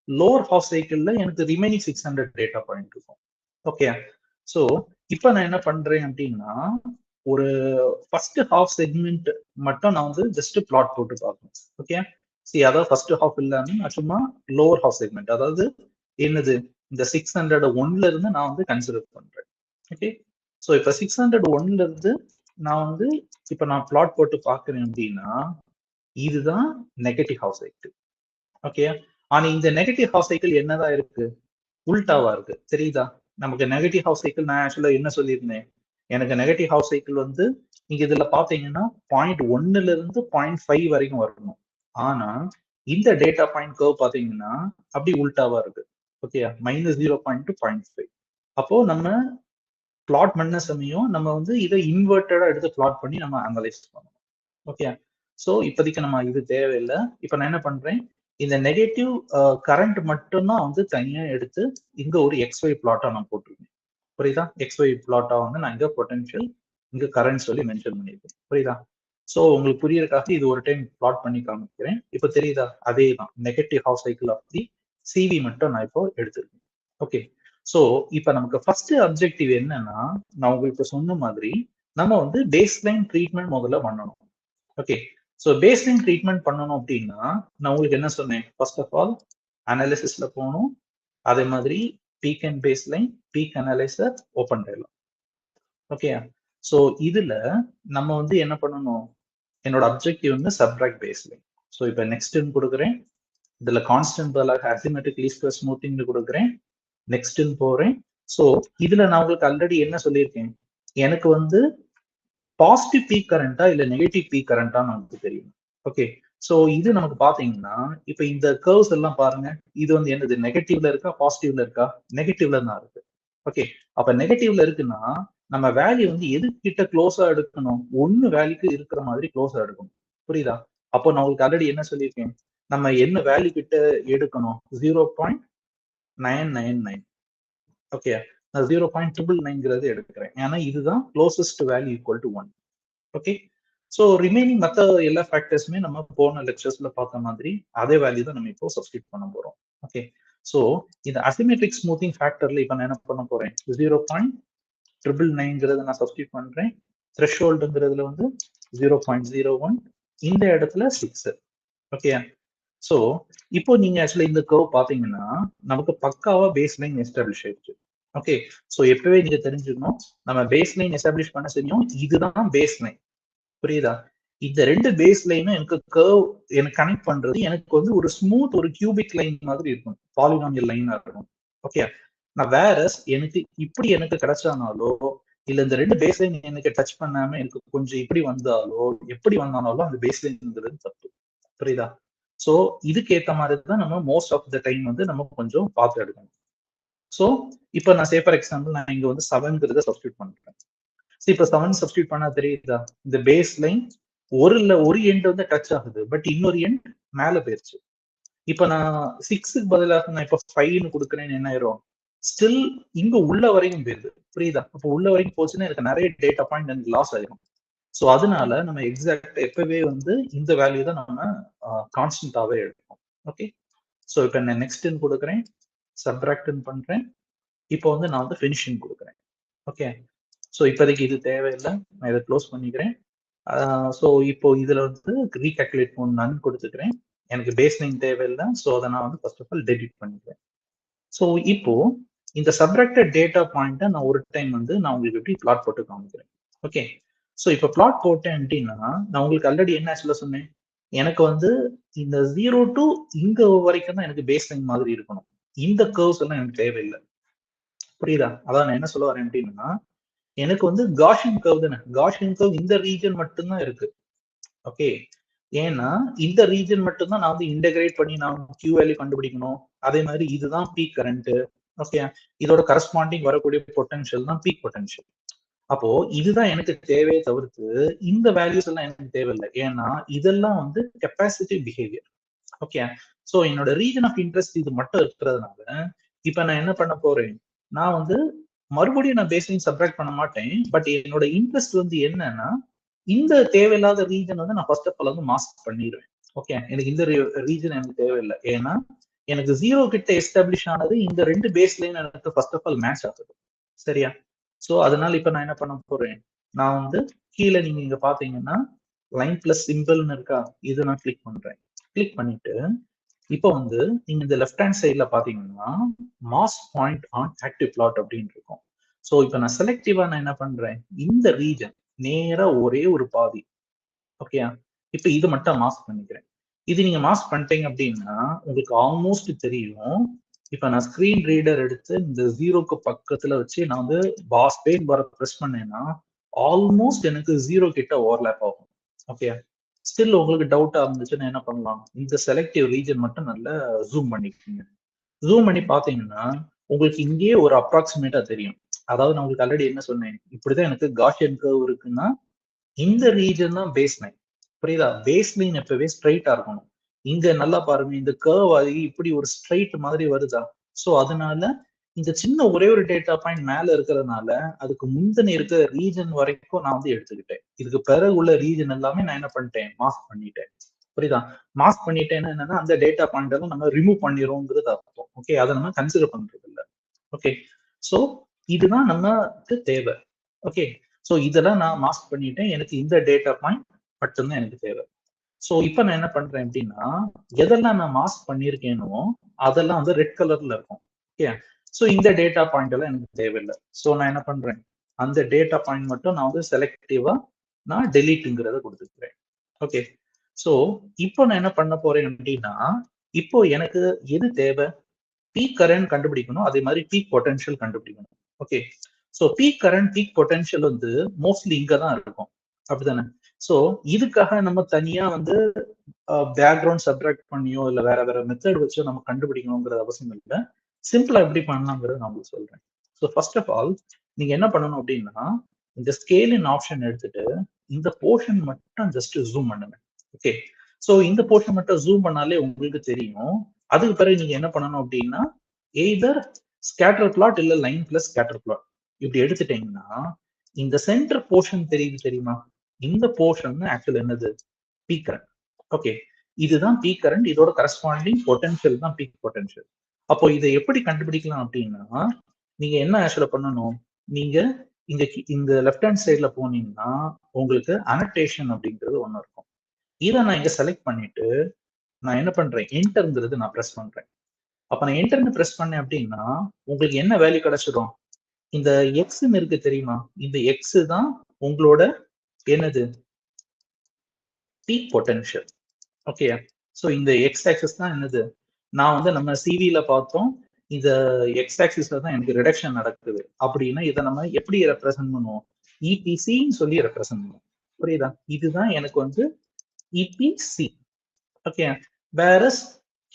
லோவர் ஹாஃப் சைக்கிள்ல எனக்கு ரிமைனிங் 600 டேட்டா பாயிண்ட் இருக்கும். ஓகே. ஸோ இப்போ நான் என்ன பண்றேன் அப்படின்னா, ஒரு ஃபர்ஸ்ட் ஹாஃப் செக்மெண்ட் மட்டும் நான் வந்து ஜஸ்ட் பிளாட் போட்டு பார்க்கணும். ஓகே. சரி, அதாவது ஃபர்ஸ்ட் ஹாஃப் இல்லாம நான் சும்மா லோவர் ஹாஃப் செக்மெண்ட், அதாவது என்னது இந்த 601ல இருந்து நான் வந்து கன்சிடர் பண்றேன். ஓகே. ஸோ இப்போ 601ல இருந்து நான் வந்து இப்போ நான் பிளாட் போட்டு பார்க்குறேன் அப்படின்னா இதுதான் நெகட்டிவ் ஹாஃப் சைக்கிள். ஓகே. ஆனா இந்த நெகட்டிவ் ஹாஃப் சைக்கிள் என்னதான் இருக்கு, உல்டாவா இருக்கு. தெரியுதா? நமக்கு நெகட்டிவ் ஹாஃப் சைக்கிள் நான் ஆக்சுவலா என்ன சொல்லியிருந்தேன், எனக்கு நெகட்டிவ் ஹாஃப் சைக்கிள் வந்து நீங்க இதுல பாத்தீங்கன்னா 0.1ல இருந்து 0.5 வரைக்கும் வரணும். ஆனா இந்த டேட்டா பாயிண்ட் கர்வ் பாத்தீங்கன்னா அப்படி உல்டாவா இருக்கு. ஓகே. மைனஸ் 0.2 0.5. அப்போ நம்ம பிளாட் பண்ண சமயம் நம்ம வந்து இதை இன்வெர்டடா எடுத்து பிளாட் பண்ணி நம்ம அனலைஸ் பண்ணணும். ஓகே. ஸோ இப்போதைக்கு நம்ம இது தேவையில்லை. இப்போ நான் என்ன பண்றேன், இந்த நெகட்டிவ் கரண்ட் மட்டும்தான் வந்து தனியா எடுத்து இங்க ஒரு XY பிளாட்டா நான் போட்டிருக்கேன். புரியுதா? XY பிளாட்டா வந்து நான் இங்க பொட்டன்ஷியல், இங்க கரண்ட் சொல்லி மென்ஷன் பண்ணியிருக்கேன். புரியுதா? ஸோ உங்களுக்கு புரியறதுக்காக இது ஒரு டைம் பிளாட் பண்ணி காமிக்கிறேன். இப்போ தெரியுதா? அதே தான் negative half cycle of the CV மட்டும் நான் இப்போ எடுத்திருக்கேன். ஓகே. ஸோ இப்போ நமக்கு ஃபர்ஸ்ட் அப்ஜெக்டிவ் என்னன்னா, நான் உங்களுக்கு சொன்ன மாதிரி நம்ம வந்து பேஸ் லைன் ட்ரீட்மெண்ட் முதல்ல பண்ணணும். Okay. So base line treatment பண்ணணும் அப்படின்னா நான் உங்களுக்கு என்ன சொன்னேன், ஃபர்ஸ்ட் ஆஃப் ஆல் அனாலிசிஸ்ல போகணும். அதே மாதிரி peak and base line, peak analyser, open dialog. Okay. So இதுல நம்ம வந்து என்ன பண்ணணும், என்னோட அப்ஜெக்டிவ் வந்து சப்ட்ராக்ட் பேஸ் லைன். ஸோ இப்போ நெக்ஸ்ட்னு கொடுக்குறேன், இதுல கான்ஸ்டன்ட் பதிலாக அசிமெட்ரிக் லீஸ்ட் ஸ்கொயர் ஸ்மூத்திங்னு கொடுக்குறேன், நெக்ஸ்ட்னு போறேன். ஸோ இதுல நான் உங்களுக்கு ஆல்ரெடி என்ன சொல்லியிருக்கேன், எனக்கு வந்து பாசிட்டிவ் பீக் கரண்டா இல்ல நெகட்டிவ் பீக் கரண்டா நமக்கு தெரியும். ஓகே. சோ இது நமக்கு பாத்தீங்கன்னா இப்ப இந்த கர்வ்ஸ் எல்லாம் பாருங்க, இது வந்து என்னது நெகட்டிவ்ல இருக்கா பாசிட்டிவ்ல இருக்கா, நெகட்டிவ்ல தான் இருக்கு. ஓகே. அப்ப நெகட்டிவ்ல இருக்குன்னா நம்ம வேல்யூ வந்து எது கிட்ட க்ளோஸா எடுக்கணும், ஒன்னு வேல்யூக்கு இருக்கிற மாதிரி க்ளோஸா எடுக்கணும். புரியுதா? அப்போ நான் உங்களுக்கு ஆல்ரெடி என்ன சொல்லியிருக்கேன், நம்ம என்ன வேல்யூ கிட்ட எடுக்கணும், 0.999. ஓகே. நான் 0.999 எடுக்கிறேன், ஏன்னா இதுதான் closest value equal to 1. Okay. So remaining மற்ற எல்லா ஃபேக்டர்ஸுமே நம்ம போன லெக்சர்ஸ்ல பார்த்த மாதிரி அதே வேல்யூ தான் நம்ம இப்போ சப்ஸ்டிட் பண்ண போறோம். ஓகே. ஸோ இந்த அசிமெட்ரிக் ஸ்மூத்திங் ஃபேக்டர்ல இப்போ நான் என்ன பண்ண போறேன், 0.999ங்கிறத நான் சப்ஸ்டிட் பண்றேன். த்ரெஷ்ஹோல்டுங்கிறதுல வந்து 0.01, இந்த இடத்துல 6. ஓகே. ஸோ இப்போ நீங்க ஆக்சுவலா இந்த கர்வ் பாத்தீங்கன்னா நமக்கு பக்காவா பேஸ் லைன் எஸ்டாப்ளிஷ் ஆயிடுச்சு. ஓகே. ஸோ எப்பவே நீங்க தெரிஞ்சுக்கணும், நம்ம பேஸ் லைன் எஸ்டாப்ளிஷ் பண்ண தெரியும், இதுதான் பேஸ் லைன். புரியுதா? இந்த 2 பேஸ் லைனும் எனக்கு கர்வ் எனக்கு கனெக்ட் பண்றது எனக்கு வந்து ஒரு ஸ்மூத் ஒரு கியூபிக் லைன் மாதிரி இருக்கும், பாலினாமியல் லைனா இருக்கும். ஓகே, நான் வேற எனக்கு இப்படி எனக்கு கிடைச்சானாலோ இல்ல இந்த 2 பேஸ் லைன் எனக்கு டச் பண்ணாம எனக்கு கொஞ்சம் இப்படி வந்தாலோ எப்படி வந்தாலும் அந்த பேஸ் லைன்ங்கிறது தப்பு. புரியுதா? சோ இதுக்கு ஏத்த மாதிரி தான் நம்ம மோஸ்ட் ஆஃப் த டைம் வந்து நம்ம கொஞ்சம் பார்த்து எடுக்கணும். சோ இப்ப நான் ஃபார் எக்ஸாம்பிள் நான் இங்க வந்து 7ங்கிறத சப்ஸ்டியூட் பண்றேன். இப்ப 7 சப்ஸ்டியூட் பண்ணா தெரியுதா, இந்த பேஸ் லைன் ஒரு எண்ட் வந்து டச் ஆகுது, பட் இன்னொரு எண்ட் மேல போயிருச்சு. இப்ப நான் 6க்கு பதிலாக நான் இப்ப 5ன்னு கொடுக்குறேன்னு என்ன ஆயிரும், ஸ்டில் இங்க உள்ள வரைக்கும் போயிருது. புரியுதா? அப்போ உள்ள வரைக்கும் போச்சுன்னா எனக்கு நிறைய டேட்டா பாயிண்ட் எனக்கு லாஸ் ஆயிரும். சோ அதனால நம்ம எக்ஸாக்ட் எப்பவே வந்து இந்த வேல்யூ தான் நம்ம கான்ஸ்டன்டாவே எடுப்போம். ஓகே, சோ இப்ப நான் நெக்ஸ்ட்னு கொடுக்குறேன், சப்ட்ராக்ட்னு பண்றேன். இப்போ வந்து நான் வந்து ஃபினிஷிங் கொடுக்குறேன். ஓகே, சோ இப்போதைக்கு இது தேவையில்லை, நான் இதை க்ளோஸ் பண்ணிக்கிறேன். ஸோ இப்போ இதுல வந்து ரீகால்குலேட் பண்ணு கொடுத்துக்கிறேன். எனக்கு பேஸ் லைன் தேவையில்லை, ஸோ அதை நான் வந்து ஃபர்ஸ்ட் ஆஃப் ஆல் டெலிட் பண்ணிக்கிறேன். ஸோ இப்போ இந்த சப்ட்ராக்டட் டேட்டா பாயிண்ட்டை நான் ஒரு டைம் வந்து நான் உங்களுக்கு எப்படி பிளாட் போட்டு காமிக்கிறேன். ஓகே, ஸோ இப்போ பிளாட் போட்டேன் அப்படின்னா நான் உங்களுக்கு ஆல்ரெடி என்ன ஆக்சுவலா சொன்னேன், எனக்கு வந்து இந்த 0 டு இங்க வரைக்கும் தான் எனக்கு பேஸ் லைன் மாதிரி இருக்கணும். இந்த கர்வ்ஸ் எல்லாம் எனக்கு தேவையில்லை. புரியுதா? அதான் நான் என்ன சொல்ல வரேன் அப்படின்னா, எனக்கு வந்து காஷியன் கர்வ் தானே, காஷியன் கர்வ் இந்த ரீஜன் மட்டும்தான் இருக்கு. ஓகே, ஏன்னா இந்த ரீஜன் மட்டும்தான் நான் வந்து இன்டகிரேட் பண்ணி நான் கியூ வேல்யூ கண்டுபிடிக்கணும். அதே மாதிரி இதுதான் பீக் கரண்ட். ஓகே, இதோட கரஸ்பாண்டிங் வரக்கூடிய பொட்டன்ஷியல் தான் பீக் பொட்டன்ஷியல். அப்போ இதுதான் எனக்கு தேவையை தவிர்த்து இந்த வேல்யூஸ் எல்லாம் எனக்கு தேவையில்லை. ஏன்னா இதெல்லாம் வந்து கெப்பாசிட்டிவ் பிஹேவியர். ஓகே, சோ என்னோட ரீஜன் ஆஃப் இன்ட்ரெஸ்ட் இது மட்டும் இருக்கிறதுனால இப்ப நான் என்ன பண்ண போறேன், நான் வந்து மறுபடியும் நான் பேஸ்லைன் சப்ட்ராக்ட் பண்ண மாட்டேன். பட் என்னோட இன்ட்ரெஸ்ட் வந்து என்னன்னா இந்த தேவையில்லாத ரீஜன் வந்து நான் ஃபர்ஸ்ட் ஆஃப் ஆல் வந்து மாஸ்க் பண்ணிடுவேன். ஓகே, எனக்கு இந்த ரீஜன் எனக்கு தேவையில்லை. ஏன்னா எனக்கு 0 கிட்ட எஸ்டாப்ளிஷ் ஆனது இந்த 2 பேஸ் லைன் எனக்கு ஃபர்ஸ்ட் ஆஃப் ஆல் மேட்ச் ஆகுது. சரியா? சோ அதனால இப்ப நான் என்ன பண்ண போறேன், நான் வந்து கீழே நீங்க இங்க பாத்தீங்கன்னா லைன் பிளஸ் சிம்பிள்னு இருக்கா, இது நான் கிளிக் பண்றேன். கிளிக் பண்ணிட்டு இப்போ வந்து நீங்க இந்த லெஃப்ட் ஹேண்ட் சைட்ல பாத்தீங்கன்னா mask point on active plot அப்படின்னு இருக்கும். சோ இப்போ நான் செலக்டிவா நான் என்ன பண்றேன், இந்த ரீஜன் நேரா ஒரே ஒரு பாதி. ஓகே, இப்போ இது மட்டும் மாஸ்க் பண்ணிக்கிறேன். இது நீங்க மாஸ்க் பண்ணிட்டீங்க அப்படின்னா உங்களுக்கு ஆல்மோஸ்ட் தெரியும். இப்ப நான் ஸ்கிரீன் ரீடர் எடுத்து இந்த 0க்கு பக்கத்துல வச்சு நான் வந்து ஸ்பேஸ் பார் பிரஸ் பண்ணேன்னா ஆல்மோஸ்ட் எனக்கு 0 கிட்ட ஓவர்லேப் ஆகும். ஓகே, ஸ்டில் உங்களுக்கு டவுட்டா இருந்துச்சுன்னா என்ன பண்ணலாம், இந்த செலக்டிவ் ரீஜன் மட்டும் நல்லா ஜூம் பண்ணிக்கோங்க. ஜூம் பண்ணி பாத்தீங்கன்னா உங்களுக்கு இங்கேயே ஒரு அப்ராக்சிமேட்டா தெரியும். அதாவது நான் உங்களுக்கு ஆல்ரெடி என்ன சொன்னேன், இப்படிதான் எனக்கு காஷியன் கர்வ் இருக்குன்னா இந்த ரீஜன் தான் பேஸ் லைன். புரியுதா? பேஸ் லைன் எப்பவே ஸ்ட்ரைட்டா இருக்கணும். இங்க நல்லா பாருங்க, இந்த கர்வ் ஆகி இப்படி ஒரு ஸ்ட்ரைட் மாதிரி வருதா, சோ அதனால இந்த சின்ன ஒரே ஒரு டேட்டா பாயிண்ட் மேல இருக்கிறதுனால அதுக்கு முந்தின இருக்கிற ரீஜன் வரைக்கும் நான் வந்து எடுத்துக்கிட்டேன். இதுக்கு பிறகு உள்ள ரீஜன் எல்லாமே நான் என்ன பண்ணிட்டேன், மாஸ்க் பண்ணிட்டேன். புரியுதா? மாஸ்க் பண்ணிட்டேன்னா என்னன்னா அந்த டேட்டா பாயிண்ட் எல்லாம் நம்ம ரிமூவ் பண்ணிடுவோங்கிறது அர்த்தம். ஓகே, அதை நம்ம கன்சிடர் பண்றது இல்லை. ஓகே, சோ இதுதான் நமக்கு தேவை. ஓகே, சோ இதெல்லாம் நான் மாஸ்க் பண்ணிட்டேன். எனக்கு இந்த டேட்டா பாயிண்ட் மட்டும்தான் எனக்கு தேவை. சோ இப்போ நான் என்ன பண்றேன் அப்படின்னா, எதெல்லாம் நான் மாஸ்க் பண்ணியிருக்கேனோ அதெல்லாம் வந்து ரெட் கலர்ல இருக்கும். ஓகே, சோ இந்த டேட்டா பாயிண்ட் எல்லாம் எனக்கு தேவையில்லை. சோ நான் என்ன பண்றேன், அந்த டேட்டா பாயிண்ட் மட்டும் நான் வந்து செலக்டிவா நான் டெலீட்ங்கிறத கொடுத்துக்கிறேன். ஓகே, சோ இப்போ நான் என்ன பண்ண போறேன் அப்படின்னா, இப்போ எனக்கு எது தேவை, பீக் கரண்ட் கண்டுபிடிக்கணும், அதே மாதிரி பீக் பொட்டன்ஷியல் கண்டுபிடிக்கணும். Okay, so peak current peak potential வந்து மோஸ்ட்லி இங்க தான் இருக்கும். அப்படிதானே? சோ இதுக்காக நம்ம தனியா வந்து பேக்ரவுண்ட் சப்ட்ராக்ட் பண்ணியோ இல்ல வேற வேற மெத்தட் வச்சோ நம்ம கண்டுபிடிக்கணுங்கிறது அவசியம் இல்லை. சிம்பிளா எப்படி பண்ணலாங்கிறத நான் உங்களுக்கு சொல்றேன். ஸோ ஃபர்ஸ்ட் ஆஃப் ஆல் நீங்க என்ன பண்ணணும் அப்படின்னா, இந்த ஸ்கேலின் ஆப்ஷன் எடுத்துட்டு இந்த போர்ஷன் மட்டும் ஜஸ்ட் ஜூம் பண்ணுங்க. ஓகே, சோ இந்த போர்ஷன் மட்டும் ஜூம் பண்ணாலே உங்களுக்கு தெரியும். அதுக்கு பிறகு நீங்க என்ன பண்ணணும் அப்படின்னா, எய்தர் ஸ்கேட்டர் பிளாட் இல்ல லைன் பிளஸ் ஸ்கேட்டர் பிளாட் இப்படி எடுத்துட்டீங்கன்னா இந்த சென்டர் போர்ஷன் தெரியுமா, இந்த போர்ஷன் ஆக்சுவல் என்னது, பீக் கரண்ட். ஓகே, இதுதான் பீக் கரண்ட், இதோட கரஸ்பாண்டிங் பொட்டன்ஷியல் தான் பீக் பொட்டன்ஷியல். அப்போ இதை எப்படி கண்டுபிடிக்கலாம் அப்படின்னா, நீங்க என்ன ஆக்சுவலா பண்ணணும், நீங்க இங்க இந்த லெஃப்ட் ஹேண்ட் சைட்ல போனீங்கன்னா உங்களுக்கு அனோட்டேஷன் அப்படிங்கிறது ஒண்ணு இருக்கும். இதை நான் இங்க செலக்ட் பண்ணிட்டு நான் என்ன பண்றேன், என்டர்ங்கிறது நான் பிரஸ் பண்றேன். அப்ப நான் என்டர்னு பிரஸ் பண்ணேன் அப்படின்னா உங்களுக்கு என்ன வேல்யூ கிடைச்சிடும், இந்த எக்ஸ்ன்னு இருக்கு தெரியுமா, இந்த எக்ஸ் தான் உங்களோட என்னது பீக் பொட்டன்ஷியல். ஓகே, ஸோ இந்த எக்ஸ் ஆக்சிஸ் தான் என்னது, நான் வந்து நம்ம சிவில பார்த்தோம், இந்த எக்ஸ் ஆக்சிஸ்ல தான் எனக்கு ரிடக்ஷன் நடக்குது அப்படின்னா இதை நம்ம எப்படி ரெப்ரசென்ட் பண்ணுவோம், இபிசின்னு சொல்லி ரெப்ரசென்ட் பண்ணுவோம். புரியுதா? இதுதான் எனக்கு வந்து இபிசி. ஓகே, வேற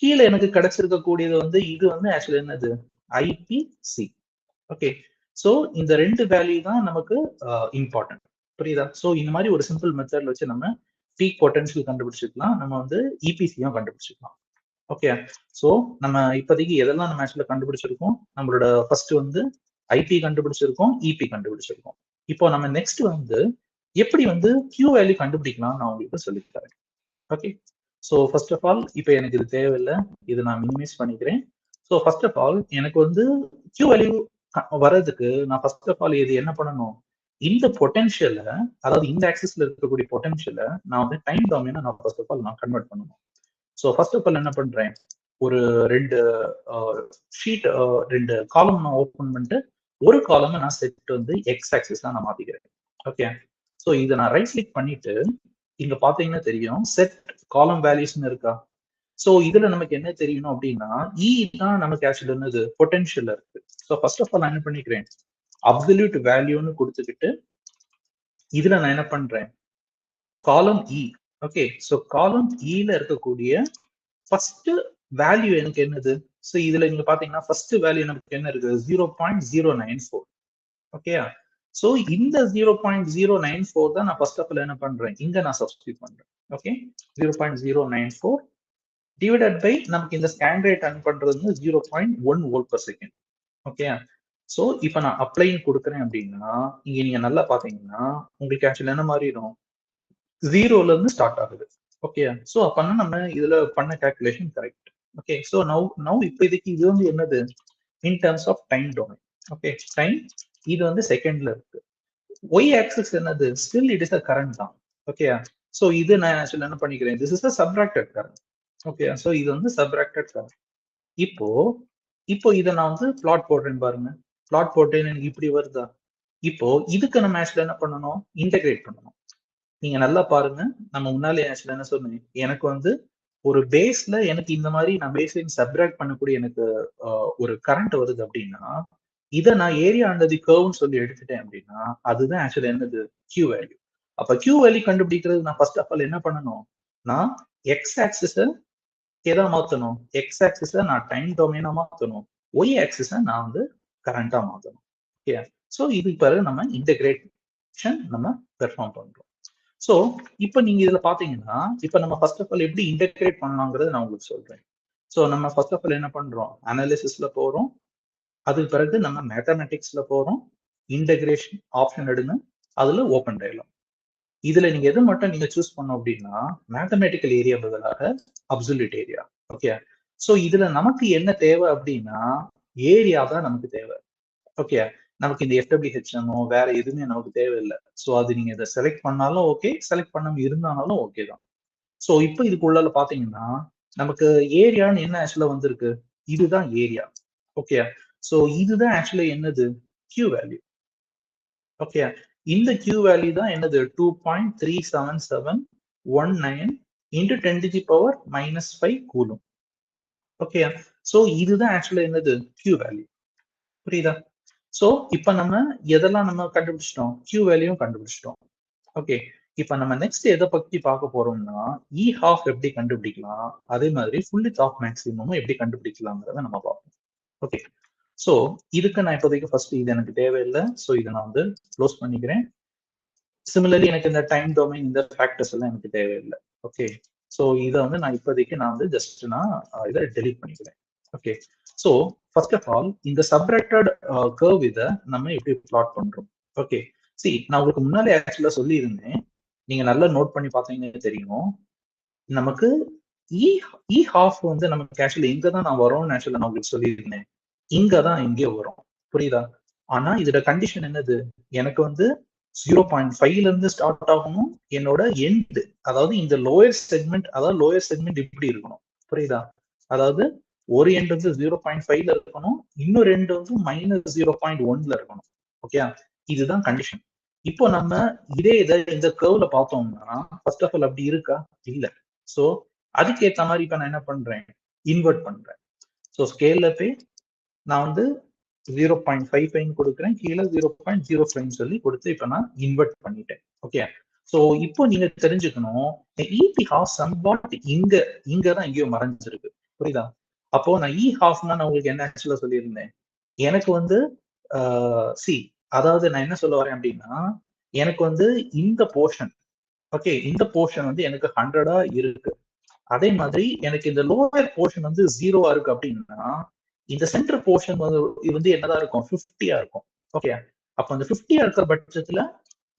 கீழே எனக்கு கிடைச்சிருக்கக்கூடியது வந்து இது வந்து ஆக்சுவலி என்னது, ஐபிசி. ஓகே, ஸோ இந்த ரெண்டு வேல்யூ தான் நமக்கு இம்பார்ட்டன்ட். புரியுதா? ஸோ இந்த மாதிரி ஒரு சிம்பிள் மெத்தட்ல வச்சு நம்ம பீக் பொட்டன்ஷியல் கண்டுபிடிச்சிக்கலாம், நம்ம வந்து இபிசியும் கண்டுபிடிச்சிக்கலாம். ஓகே, ஸோ நம்ம இப்போதைக்கு எதெல்லாம் நம்ம ஆக்சுவலா கண்டுபிடிச்சிருக்கோம், நம்மளோட ஃபர்ஸ்ட் வந்து ஐபி கண்டுபிடிச்சிருக்கோம், இபி கண்டுபிடிச்சிருக்கோம். இப்போ நம்ம நெக்ஸ்ட் வந்து எப்படி வந்து கியூ வேல்யூ கண்டுபிடிக்கலாம் நான் உங்களுக்கு சொல்லித்தரேன். Okay, so first of all இப்போ எனக்கு இது தேவையில்லை, இது நான் மினிமைஸ் பண்ணிக்கிறேன். ஸோ ஃபர்ஸ்ட் ஆஃப் ஆல் எனக்கு வந்து கியூ வேல்யூ வர்றதுக்கு நான் ஃபர்ஸ்ட் ஆஃப் ஆல் இது என்ன பண்ணணும், இந்த பொட்டன்ஷியலை, அதாவது இந்த ஆக்சிஸ்ல இருக்கக்கூடிய பொட்டன்ஷியலை நான் வந்து டைம் டொமைனை நான் ஃபர்ஸ்ட் ஆஃப் ஆல் நான் கன்வெர்ட் பண்ணணும். ஸோ ஃபர்ஸ்ட் ஆஃப் ஆல் என்ன பண்றேன், ஒரு ரெண்டு ஷீட், ரெண்டு காலம் நான் ஓப்பன் பண்ணிட்டு ஒரு காலம் நான் செட் வந்து எக்ஸ் ஆக்சிஸ் தான் நான் மாத்திக்கிறேன். ஓகே, ஸோ இதை நான் ரைட் கிளிக் பண்ணிட்டு இங்க பாத்தீங்கன்னா தெரியும் செட் காலம் வேல்யூஸ்னு இருக்கா. ஸோ இதுல நமக்கு என்ன தெரியணும் அப்படின்னா இ தான் நமக்கு ஆக்சுவலி என்னது பொட்டன்ஷியல் இருக்கு. ஸோ ஃபர்ஸ்ட் ஆஃப் ஆல் நான் என்ன பண்ணிக்கிறேன், அப்சல்யூட் வேல்யூன்னு கொடுத்துக்கிட்டு இதுல நான் என்ன பண்றேன், காலம் இ. ஓகே, ஸோ காலம் இல இருக்கக்கூடிய ஃபர்ஸ்ட் வேல்யூ எனக்கு என்னது, ஸோ இதுல நீங்க பாத்தீங்கன்னா ஃபர்ஸ்ட் வேல்யூ நமக்கு என்ன இருக்கு, 0.094. ஓகே, ஸோ இந்த 0.094 தான் நான் ஃபர்ஸ்ட் ஆஃப் ஆல் என்ன பண்றேன், இங்க நான் சப்ஸ்டிட்யூட் பண்றேன். ஓகே, 0.094 டிவைடட் பை நமக்கு இந்த ஸ்கேன் ரேட் ரன் பண்றது 0.1 volt per second. Okay, so இப்போ நான் அப்ளைன்னு கொடுக்குறேன் அப்படின்னா இங்க நீங்க நல்லா பாத்தீங்கன்னா உங்களுக்கு ஆக்சுவலி என்ன மாறிடும், ஜீரோல இருந்து ஸ்டார்ட் ஆகுது. ஓகே, ஸோ அப்பனா நம்ம இதுல பண்ண calculation correct. Okay, so now இப்போதைக்கு இது வந்து என்னது, in terms of time domain. Okay, time இது வந்து செகண்ட்ல இருக்கு. ஒய் ஆக்சிஸ் என்னது, still it is a current தான். ஓகே, ஸோ இது நான் ஆக்சுவலி என்ன பண்ணிக்கிறேன், this is a subtracted current. Okay, so இது வந்து சப்ராக்டட் கரண்ட். இப்போ இதை நான் வந்து பிளாட் போடுறேன் பாருங்க, பிளாட் போட்டேன்னு எனக்கு இப்படி வருதா. இப்போ இதுக்கு நம்ம ஆக்சுவலி என்ன பண்ணணும், இன்டெகிரேட் பண்ணணும். நீங்க நல்லா பாருங்க, நம்ம முன்னாலே ஆக்சுவலி என்ன சொன்னேன், எனக்கு வந்து ஒரு பேஸ்ல எனக்கு இந்த மாதிரி நான் பேஸ்ல சப்ராக்ட் பண்ணக்கூடிய எனக்கு ஒரு கரண்ட் வருது அப்படின்னா இதை நான் ஏரியா அண்டர் தி கர்வ்னு சொல்லி எடுத்துட்டேன் அப்படின்னா அதுதான் ஆக்சுவலி என்னது, கியூ வேல்யூ. அப்ப கியூ வேல்யூ கண்டுபிடிக்கிறது நான் ஃபர்ஸ்ட் ஆஃப் ஆல் என்ன பண்ணணும், நான் எக்ஸ் ஆக்சிஸ எதா மாத்தணும், எக்ஸ் ஆக்சிஸ நான் டைம் டொமைனா மாத்தணும், ஒய் ஆக்சிஸ நான் வந்து கரண்டா மாத்தணும். ஓகே, ஸோ இது பிறகு நம்ம இன்டெகிரேஷன் நம்ம பெர்ஃபார்ம் பண்றோம். ஸோ இப்போ நீங்க இதுல பாத்தீங்கன்னா இப்போ நம்ம ஃபர்ஸ்ட் ஆஃப் ஆல் எப்படி இன்டெகிரேட் பண்ணலாங்கிறத நான் உங்களுக்கு சொல்றேன். ஸோ நம்ம ஃபர்ஸ்ட் ஆஃப் ஆல் என்ன பண்றோம், அனாலிசிஸ்ல போறோம், அதுக்கு பிறகு நம்ம மேத்தமெட்டிக்ஸ்ல போறோம், இன்டெகிரேஷன் ஆப்ஷன் எடுங்க, அதுல ஓப்பன் டயலாக். இதுல நீங்க எது மட்டும் நீங்க சூஸ் பண்ணோம் அப்படின்னா மேத்தமெட்டிக்கல் ஏரியா பதிலாக அப்சல்யூட் ஏரியா. ஓகே, ஸோ இதுல நமக்கு என்ன தேவை அப்படின்னா ஏரியா தான் நமக்கு தேவை. ஓகே, நமக்கு இந்த எஃப்டபிள்யூஹெச்எம்மோ வேற எதுவுமே நமக்கு தேவையில்லை. ஸோ அது நீங்க இதை செலக்ட் பண்ணாலும் ஓகே, செலக்ட் பண்ணாம இருந்தாலும் ஓகே தான். ஸோ இப்போ இதுக்குள்ள பாத்தீங்கன்னா நமக்கு ஏரியான்னு என்ன ஆக்சுவலா வந்திருக்கு, இதுதான் ஏரியா. ஓகே, ஸோ இதுதான் ஆக்சுவலா என்னது, கியூ வேல்யூ. ஓகே, இந்த கியூ வேல்யூ தான் என்னது 2.37719 into 10⁻⁻5 கூலும். ஓகே, ஸோ இதுதான் ஆக்சுவலா என்னது, கியூ வேல்யூ. புரியுதா? ஸோ இப்போ நம்ம எதெல்லாம் நம்ம கண்டுபிடிச்சிட்டோம், கியூ வேல்யூவும் கண்டுபிடிச்சிட்டோம். ஓகே, இப்போ நம்ம நெக்ஸ்ட் எதை பத்தி பார்க்க போறோம்னா இ ஹாஃப் எப்படி கண்டுபிடிக்கலாம், அதே மாதிரி ஃபுல் விட்த் ஆஃப் மேக்ஸிமமும் எப்படி கண்டுபிடிக்கலாங்கிறத நம்ம பார்ப்போம். ஓகே, ஸோ இதுக்கு நான் இப்போதைக்கு ஃபர்ஸ்ட் இது எனக்கு தேவையில்லை, ஸோ இதை நான் வந்து க்ளோஸ் பண்ணிக்கிறேன். சிமிலர்லி எனக்கு இந்த டைம் டொமைன் இந்த ஃபேக்டர்ஸ் எல்லாம் எனக்கு தேவையில்லை. ஓகே, ஸோ இதை வந்து நான் இப்போதைக்கு நான் வந்து ஜஸ்ட் நான் இதை டெலீட் பண்ணிக்கிறேன். Okay, so first of all இந்த சப்ராக்டட் கர்வ் இதை நம்ம எப்படி பிளாட் பண்றோம். ஓகே, சி நான் உங்களுக்கு முன்னாலே ஆக்சுவலா சொல்லியிருந்தேன், நீங்க நல்லா நோட் பண்ணி பார்த்தீங்கன்னா தெரியும், நமக்கு இ ஹாஃப் வந்து நமக்கு ஆக்சுவலி இங்க தான் நான் வரோம்னு ஆக்சுவலா நான் உங்களுக்கு சொல்லியிருந்தேன், இங்க தான் இங்கே வரும். புரியுதா? ஆனா இதோட கண்டிஷன் என்னது, எனக்கு வந்து 0.5ல இருந்து ஸ்டார்ட் ஆகணும், என்னோட எண்ட் அதாவது இந்த லோயர் செக்மெண்ட், அதாவது லோயர் செக்மெண்ட் இப்படி இருக்கணும். புரியுதா? அதாவது ஒரு எண்ட் வந்து 0.5ல இருக்கணும், இன்னொரு எண்ட் வந்து -0.1ல இருக்கணும். ஓகே, இதுதான் கண்டிஷன். இப்போ நம்ம இதே இதை இந்த கர்வ்ல பார்த்தோம்னா ஃபர்ஸ்ட் ஆஃப் ஆல் அப்படி இருக்கா இல்ல. ஸோ அதுக்கேற்ற மாதிரி இப்ப நான் என்ன பண்றேன், இன்வெர்ட் பண்றேன். ஸோ ஸ்கேல்ல போய் நான் வந்து 0.55 கொடுக்குறேன், கீழே 0.05 சொல்லி கொடுத்து இப்ப நான் இன்வெர்ட் பண்ணிட்டேன். ஓகே, ஸோ இப்போ நீங்க தெரிஞ்சுக்கணும், இபி ஹாஃப் சம்வாட் இங்கதான் எங்கேயோ மறைஞ்சிருக்கு, புரியுதா? அப்போ நான் இ ஹாஃப்னா நான் உங்களுக்கு என்ன ஆக்சுவலா சொல்லியிருந்தேன், எனக்கு வந்து சி அதாவது நான் என்ன சொல்ல வரேன் அப்படின்னா, எனக்கு வந்து இந்த போர்ஷன், ஓகே, இந்த போர்ஷன் வந்து எனக்கு 100 இருக்கு. அதே மாதிரி எனக்கு இந்த லோவர் போர்ஷன் வந்து 0 இருக்கு அப்படின்னா, இந்த சென்டர் போர்ஷன் வந்து என்னதான் இருக்கும், 50 இருக்கும். ஓகே, அப்ப அந்த 50 இருக்கிற பட்சத்துல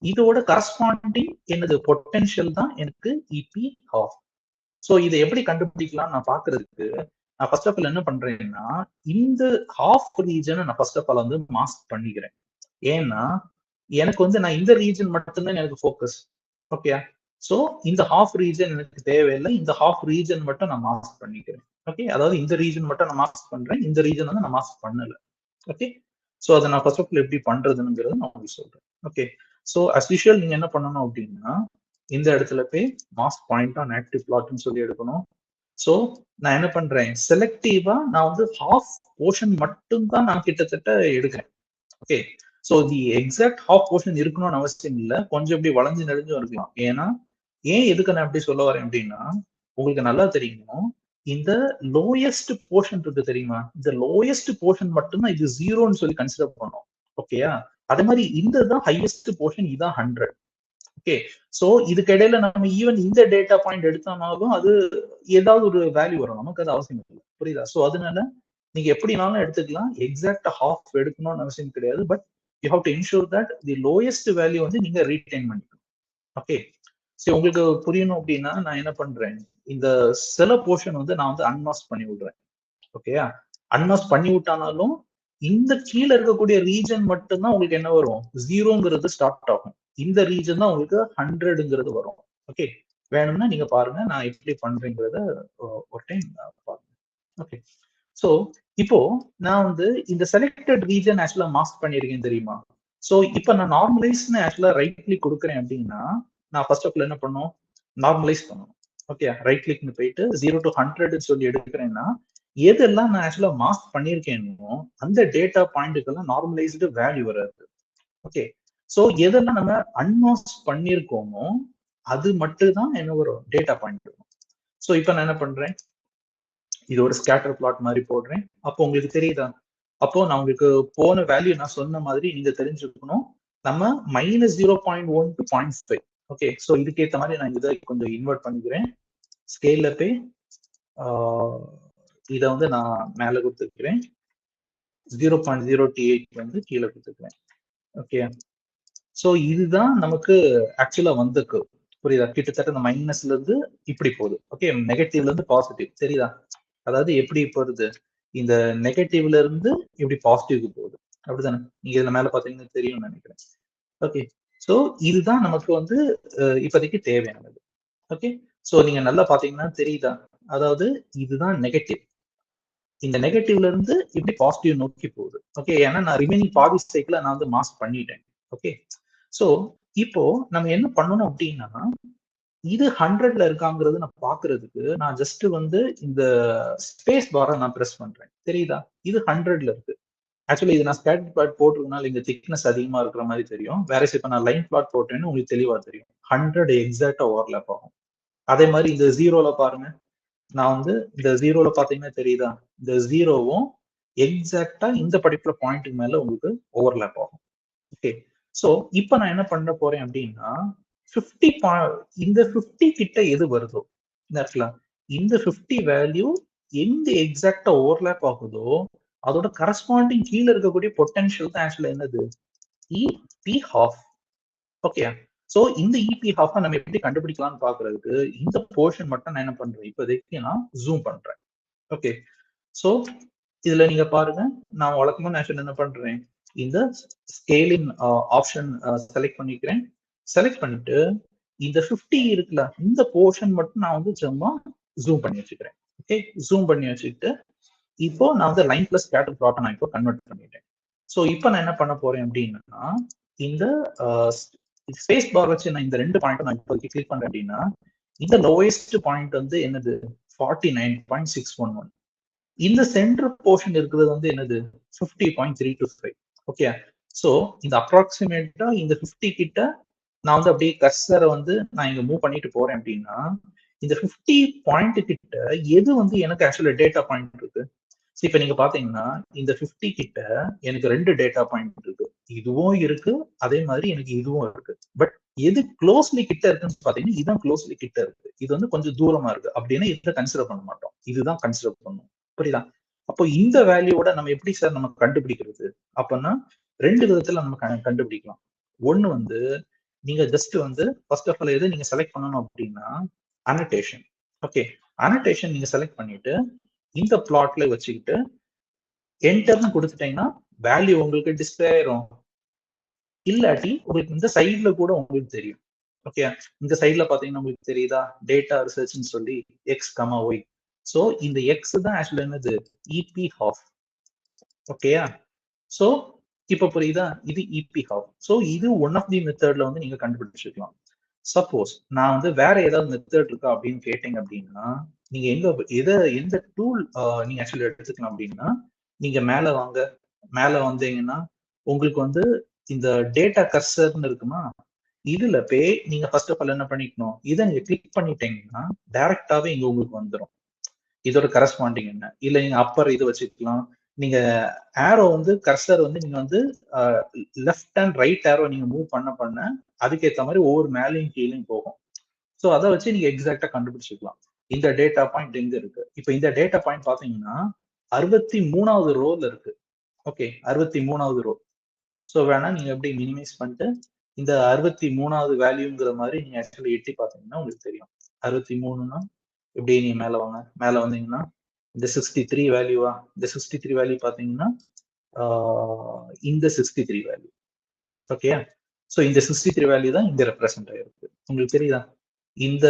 இதோட கரஸ்பாண்டிங் என்னது பொட்டன்ஷியல் தான் எனக்கு இபி ஹாஃப். சோ இதை எப்படி கண்டுபிடிக்கலாம் நான் பாக்குறதுக்கு, நான் ஃபர்ஸ்ட் ஆஃப் ஆல் என்ன பண்றேன்னா, இந்த ஹாஃப் ரீஜனை நான் ஃபர்ஸ்ட் ஆஃப் ஆல் வந்து மாஸ்க் பண்ணிக்கிறேன். ஏன்னா எனக்கு வந்து நான் இந்த ரீஜன் மட்டும்தான் எனக்கு ஃபோக்கஸ். ஓகே, சோ இந்த ஹாஃப் ரீஜன் எனக்கு தேவையில்லை, இந்த ஹாஃப் ரீஜன் மட்டும் நான் மாஸ்க் பண்ணிக்கிறேன். ஓகே, அதாவது இந்த ரீஜன் மட்டும் நான் மாஸ்க் பண்றேன், இந்த ரீஜன் வந்து நான் மாஸ்க் பண்ணல. ஓகே, சோ அதை நான் ஃபர்ஸ்ட் ஆஃப் ஆல் எப்படி பண்றதுங்கிறது நான் உங்களுக்கு சொல்றேன். ஓகே, சோ அஸ் யூஷுவல் நீங்க என்ன பண்ணணும் அப்படின்னா, இந்த இடத்துல போய் மாஸ்க் பாயிண்ட் ஆன் ஆக்டிவ் பிளாட்னு சொல்லி எடுக்கணும். சோ நான் என்ன பண்றேன், செலக்டிவா நான் வந்து ஹாஃப் போர்ஷன் மட்டும் தான் நான் கிட்டத்தட்ட எடுக்கிறேன். Okay, so the exact half portion இருக்கணும்னு அவசியம் இல்ல, கொஞ்சம் இப்படி வளைஞ்சு நெளிஞ்சும் இருக்கலாம். ஏன்னா எதுக்கு நான் எப்படி சொல்ல வரேன் அப்படின்னா, உங்களுக்கு நல்லா தெரியும், இந்த லோயஸ்ட் போர்ஷன் இருக்கு தெரியுமா, இந்த லோயஸ்ட் போர்ஷன் மட்டும்தான் இது 0ன்னு சொல்லி கன்சிடர் பண்ணோம். ஓகேயா, அதே மாதிரி இதுதான் ஹையஸ்ட் போர்ஷன், இதான் 100. ஓகே, சோ இதுக்கு இடையில நம்ம ஈவன் இந்த டேட்டா பாயிண்ட் எடுத்தோம்னாலும் அது ஏதாவது ஒரு வேல்யூ வரும், நமக்கு அது அவசியம் இல்லை, புரியுதா? சோ அதனால நீங்க எப்படினாலும் எடுத்துக்கலாம், எக்ஸாக்ட் ஹாஃப் எடுக்கணும்னு அவசியம் கிடையாது. But you have to ensure that the lowest value வந்து நீங்க ரீடைன் பண்ணிக்கணும். ஓகே, சரி, உங்களுக்கு புரியணும் அப்படின்னா நான் என்ன பண்றேன், இந்த சில போர்ஷன் வந்து நான் வந்து அன்மாஸ்க் பண்ணி விடுறேன். ஓகேயா, அன்மாஸ்க் பண்ணி விட்டானாலும் இந்த கீழே இருக்கக்கூடிய ரீஜன் மட்டும்தான் உங்களுக்கு என்ன வரும், 0ங்கிறது ஸ்டார்ட் ஆகும். இந்த ரீஜன் தான் உங்களுக்கு 100ங்கிறது வரும். ஓகே, வேணும்னா நீங்க பாருங்க நான் எப்படி பண்றேங்கிறத ஒரு டைம் பாருங்க. ஓகே, சோ இப்போ நான் வந்து இந்த செலக்டட் ரீஜன் ஆக்சுவலா மாஸ்க் பண்ணிருக்கேன் தெரியுமா? சோ இப்போ நான் நார்மலைஸ்னு ஆக்சுவலா ரைட் கிளிக் கொடுக்குறேன் அப்படின்னா, நான் ஃபர்ஸ்ட் ஆஃப் ஆல் என்ன பண்ணணும், நார்மலைஸ் பண்ணணும். ஓகே, ரைட் கிளிக்னு போயிட்டு 0 to 100 சொல்லி எடுக்கிறேன்னா, எதெல்லாம் நான் ஆக்சுவலா மாஸ்க் பண்ணிருக்கேனோ அந்த டேட்டா பாயிண்ட்டுக்கெல்லாம் நார்மலைஸ்டு வேல்யூ வராது. ஓகே, சோ எதெல்லாம் நம்ம அன்மாஸ்க் பண்ணிருக்கோமோ அது மட்டும் தான் என்ன வரும், டேட்டா பாயிண்ட் வரும். சோ இப்போ நான் என்ன பண்றேன், இது ஒரு ஸ்கேட்டர் பிளாட் மாதிரி போடுறேன். அப்போ உங்களுக்கு தெரியுதா, அப்போ நான் உங்களுக்கு போன வேல்யூ நான் சொன்ன மாதிரி நீங்க தெரிஞ்சுக்கணும், நம்ம -0.1 to 0.5. ஓகே, சோ இதுக்கேற்ற மாதிரி நான் இதை கொஞ்சம் இன்வெர்ட் பண்ணிக்கிறேன். ஸ்கேல்ல போய் இதை வந்து நான் மேல கொடுத்துருக்கிறேன், 0.0T8 வந்து கீழே கொடுத்துருக்கிறேன். ஓகே, சோ இதுதான் நமக்கு ஆக்சுவலா வந்திருக்கு, புரியுதா? கிட்டத்தட்ட இந்த மைனஸ்ல இருந்து இப்படி போகுது. ஓகே, நெகட்டிவ்ல இருந்து பாசிட்டிவ், தெரியுதா? அதாவது எப்படி போறது, இந்த நெகட்டிவ்ல இருந்து இப்படி பாசிட்டிவ்க்கு போகுது, அப்படிதானே? நீங்க இதுல மேல பாத்தீங்கன்னா தெரியும்னு நினைக்கிறேன். ஓகே, சோ இதுதான் நமக்கு வந்து இப்போதைக்கு தேவையானது. ஓகே, சோ நீங்க நல்லா பாத்தீங்கன்னா தெரியுதா, அதாவது இதுதான் நெகட்டிவ், இந்த நெகட்டிவ்ல இருந்து இப்படி பாசிட்டிவ் நோக்கி போகுது. ஓகே, ஏன்னா நான் ரிமைனிங் பாதி சைக்கிள நான் வந்து மாஸ்க் பண்ணிட்டேன். ஓகே, சோ இப்போ நம்ம என்ன பண்ணணும் அப்படின்னா, இது 100ல இருக்காங்கிறது நான் பாக்குறதுக்கு நான் ஜஸ்ட் வந்து இந்த ஸ்பேஸ் பாரை நான் பிரஸ் பண்றேன், தெரியுதா? இது 100ல இருக்கு. ஆக்சுவலி இது நான் ஸ்கேட்டர் பிளாட் போட்டிருக்கனால இங்க திக்னஸ் அதிகமா இருக்கிற மாதிரி தெரியும். வேற இப்ப நான் லைன் பிளாட் போட்டேன்னு உங்களுக்கு தெளிவா தெரியும், 100 எக்ஸாக்டா ஓவர்லேப் ஆகும். அதே மாதிரி இந்த 0ல பாருங்க, நான் வந்து இந்த 0ல பாத்தீங்கன்னா தெரியுதா, இந்த 0வும் எக்ஸாக்டா இந்த பர்டிகுலர் பாயிண்ட்டுக்கு மேல உங்களுக்கு ஓவர்லேப் ஆகும். ஓகே, சோ இப்போ நான் என்ன பண்ண போறேன் அப்படின்னா, 50 இந்த 50 கிட்ட எது வருதோ இந்த இடத்துல, இந்த 50 வேல்யூ எங்க எக்ஸாக்டா ஓவர்லேப் ஆகுதோ அதோட கரஸ்பாண்டிங் கீழே இருக்கக்கூடிய பொட்டன்ஷியல் தான் ஆக்சுவலா என்னது, இபி ஹாஃப். ஓகே, சோ இந்த இபி ஹாஃப் நம்ம எப்படி கண்டுபிடிக்கலாம்னு பாக்குறதுக்கு இந்த போர்ஷன் மட்டும் நான் என்ன பண்றேன், இப்போதைக்கு நான் ஜூம் பண்றேன். ஓகே, சோ இதுல நீங்க பாருங்க, நான் வழக்கமா ஆக்சுவலா என்ன பண்றேன், இந்த ஸ்கேலிங் ஆப்ஷன் செலக்ட் பண்ணிக்கிறேன். செலக்ட் பண்ணிட்டு இந்த 50 இருக்குல்ல, இந்த போர்ஷன் மட்டும் நான் வந்து சும்மா ஜூம் பண்ணி வச்சுக்கிறேன். ஓகே, ஜூம் பண்ணி வச்சுக்கிட்டு இப்போ நான் வந்து லைன் பிளஸ் ஸ்கேட்டர் பிளாட்டை நான் இப்போ கன்வெர்ட் பண்ணிட்டேன். ஸோ இப்போ நான் என்ன பண்ண போறேன் அப்படின்னா, இந்த ஸ்பேஸ் பார் வச்சு நான் இந்த 2 பாயிண்ட் நான் இப்போதைக்கு கிளிக் பண்றேன் அப்படின்னா இந்த லோவஸ்ட் பாயிண்ட் வந்து என்னது 49.611. இந்த சென்டர் போர்ஷன் இருக்கிறது வந்து என்னது 50.325. ஓகே, ஸோ இந்த அப்ராக்சிமேட்டா இந்த 50 கிட்ட நான் வந்து அப்படியே கர்சரை வந்து நான் இங்க மூவ் பண்ணிட்டு போறேன் அப்படின்னா இந்த 50 பாயிண்ட் கிட்ட எது வந்து எனக்கு ஆக்சுவலா டேட்டா பாயிண்ட் இருக்கு. இப்ப நீங்க பாத்தீங்கன்னா இந்த 50 கிட்ட எனக்கு 2 டேட்டா பாயிண்ட் இருக்கு, இதுவும் இருக்கு அதே மாதிரி எனக்கு இதுவும் இருக்கு. பட் எது க்ளோஸ்லி கிட்ட இருக்குன்னு பாத்தீங்கன்னா இதுதான் க்ளோஸ்லி கிட்ட இருக்கு, இது வந்து கொஞ்சம் தூரமா இருக்கு அப்படின்னா இதை கன்சிடர் பண்ண மாட்டோம், இதுதான் கன்சிடர் பண்ணும். புரியுதா? அப்போ இந்த வேல்யூவோட நம்ம எப்படி சார் நம்ம கண்டுபிடிக்கிறது அப்படின்னா 2 விதத்துல நம்ம கண்டுபிடிக்கலாம். ஒண்ணு வந்து நீங்க ஜஸ்ட் வந்து ஃபர்ஸ்ட் ஆஃப் ஆல் எது நீங்க செலக்ட் பண்ணணும் அப்படின்னா அனோடேஷன். ஓகே, அனோடேஷன் நீங்க செலக்ட் பண்ணிட்டு இந்த பிளாட்ல வச்சுக்கிட்டு என்டர்னு கொடுத்துட்டீங்கன்னா வேல்யூ உங்களுக்கு டிஸ்பிளே ஆயிரும். இல்லாட்டி உங்களுக்கு இந்த சைட்ல கூட உங்களுக்கு தெரியும். ஓகே, இந்த சைட்ல பாத்தீங்கன்னா உங்களுக்கு தெரியுதா டேட்டா ரிசர்ச்னு சொல்லி எக்ஸ் கமா ஒய். ஸோ இந்த எக்ஸ் தான் ஆக்சுவலா என்னது இபி ஹாஃப். ஓகேயா? ஸோ இப்ப புரியுதா, இது இபி ஹாஃப். ஸோ இது ஒன் ஆஃப் தி மெத்தட்ல வந்து நீங்க கண்டுபிடிச்சிருக்கலாம். சப்போஸ் நான் வந்து வேற ஏதாவது மெத்தட் இருக்கா அப்படின்னு கேட்டீங்க அப்படின்னா நீங்க எந்த டூல் நீங்க ஆக்சுவலி எடுத்துக்கலாம் அப்படின்னா நீங்க மேல வாங்க, மேல வந்தீங்கன்னா உங்களுக்கு வந்து இந்த டேட்டா கர்சர்னு இருக்குமா, இதுல போய் நீங்க ஃபர்ஸ்ட் ஆஃப் ஆல் என்ன பண்ணிக்கணும், இதை நீங்க கிளிக் பண்ணிட்டீங்கன்னா டைரக்டாவே இங்க உங்களுக்கு வந்துடும் இதோட கரஸ்பாண்டிங் என்ன. இல்ல நீங்க அப்பர் இது வச்சுக்கலாம், நீங்க ஆரோ வந்து கர்சர் வந்து நீங்க வந்து லெஃப்ட் அண்ட் ரைட் ஆரோ நீங்க மூவ் பண்ண அதுக்கேற்ற மாதிரி ஒவ்வொரு மேலையும் கீழையும் போகும். ஸோ அதை வச்சு நீங்க எக்ஸாக்டா கண்டுபிடிச்சிக்கலாம் இந்த டேட்டா பாயிண்ட் எங்க இருக்கு. இப்போ இந்த டேட்டா பாயிண்ட் பாத்தீங்கன்னா 63வது ரோல இருக்கு. Okay, 63வது row. ஸோ வேணா நீங்க எப்படி மினிமைஸ் பண்ணிட்டு இந்த 63வது வேல்யூங்கிற மாதிரி நீங்க ஆக்சுவலி எட்டி பாத்தீங்கன்னா உங்களுக்கு தெரியும். 63னா எப்படி நீங்க மேல வாங்க, மேல வந்தீங்கன்னா இந்த 63 வேல்யூவா, இந்த 63 வேல்யூ பாத்தீங்கன்னா இந்த 63 வேல்யூ. ஓகே, ஸோ இந்த 63 வேல்யூ தான் இங்க ரெப்ரசென்ட் ஆயிருக்கு. உங்களுக்கு தெரியுதா இந்த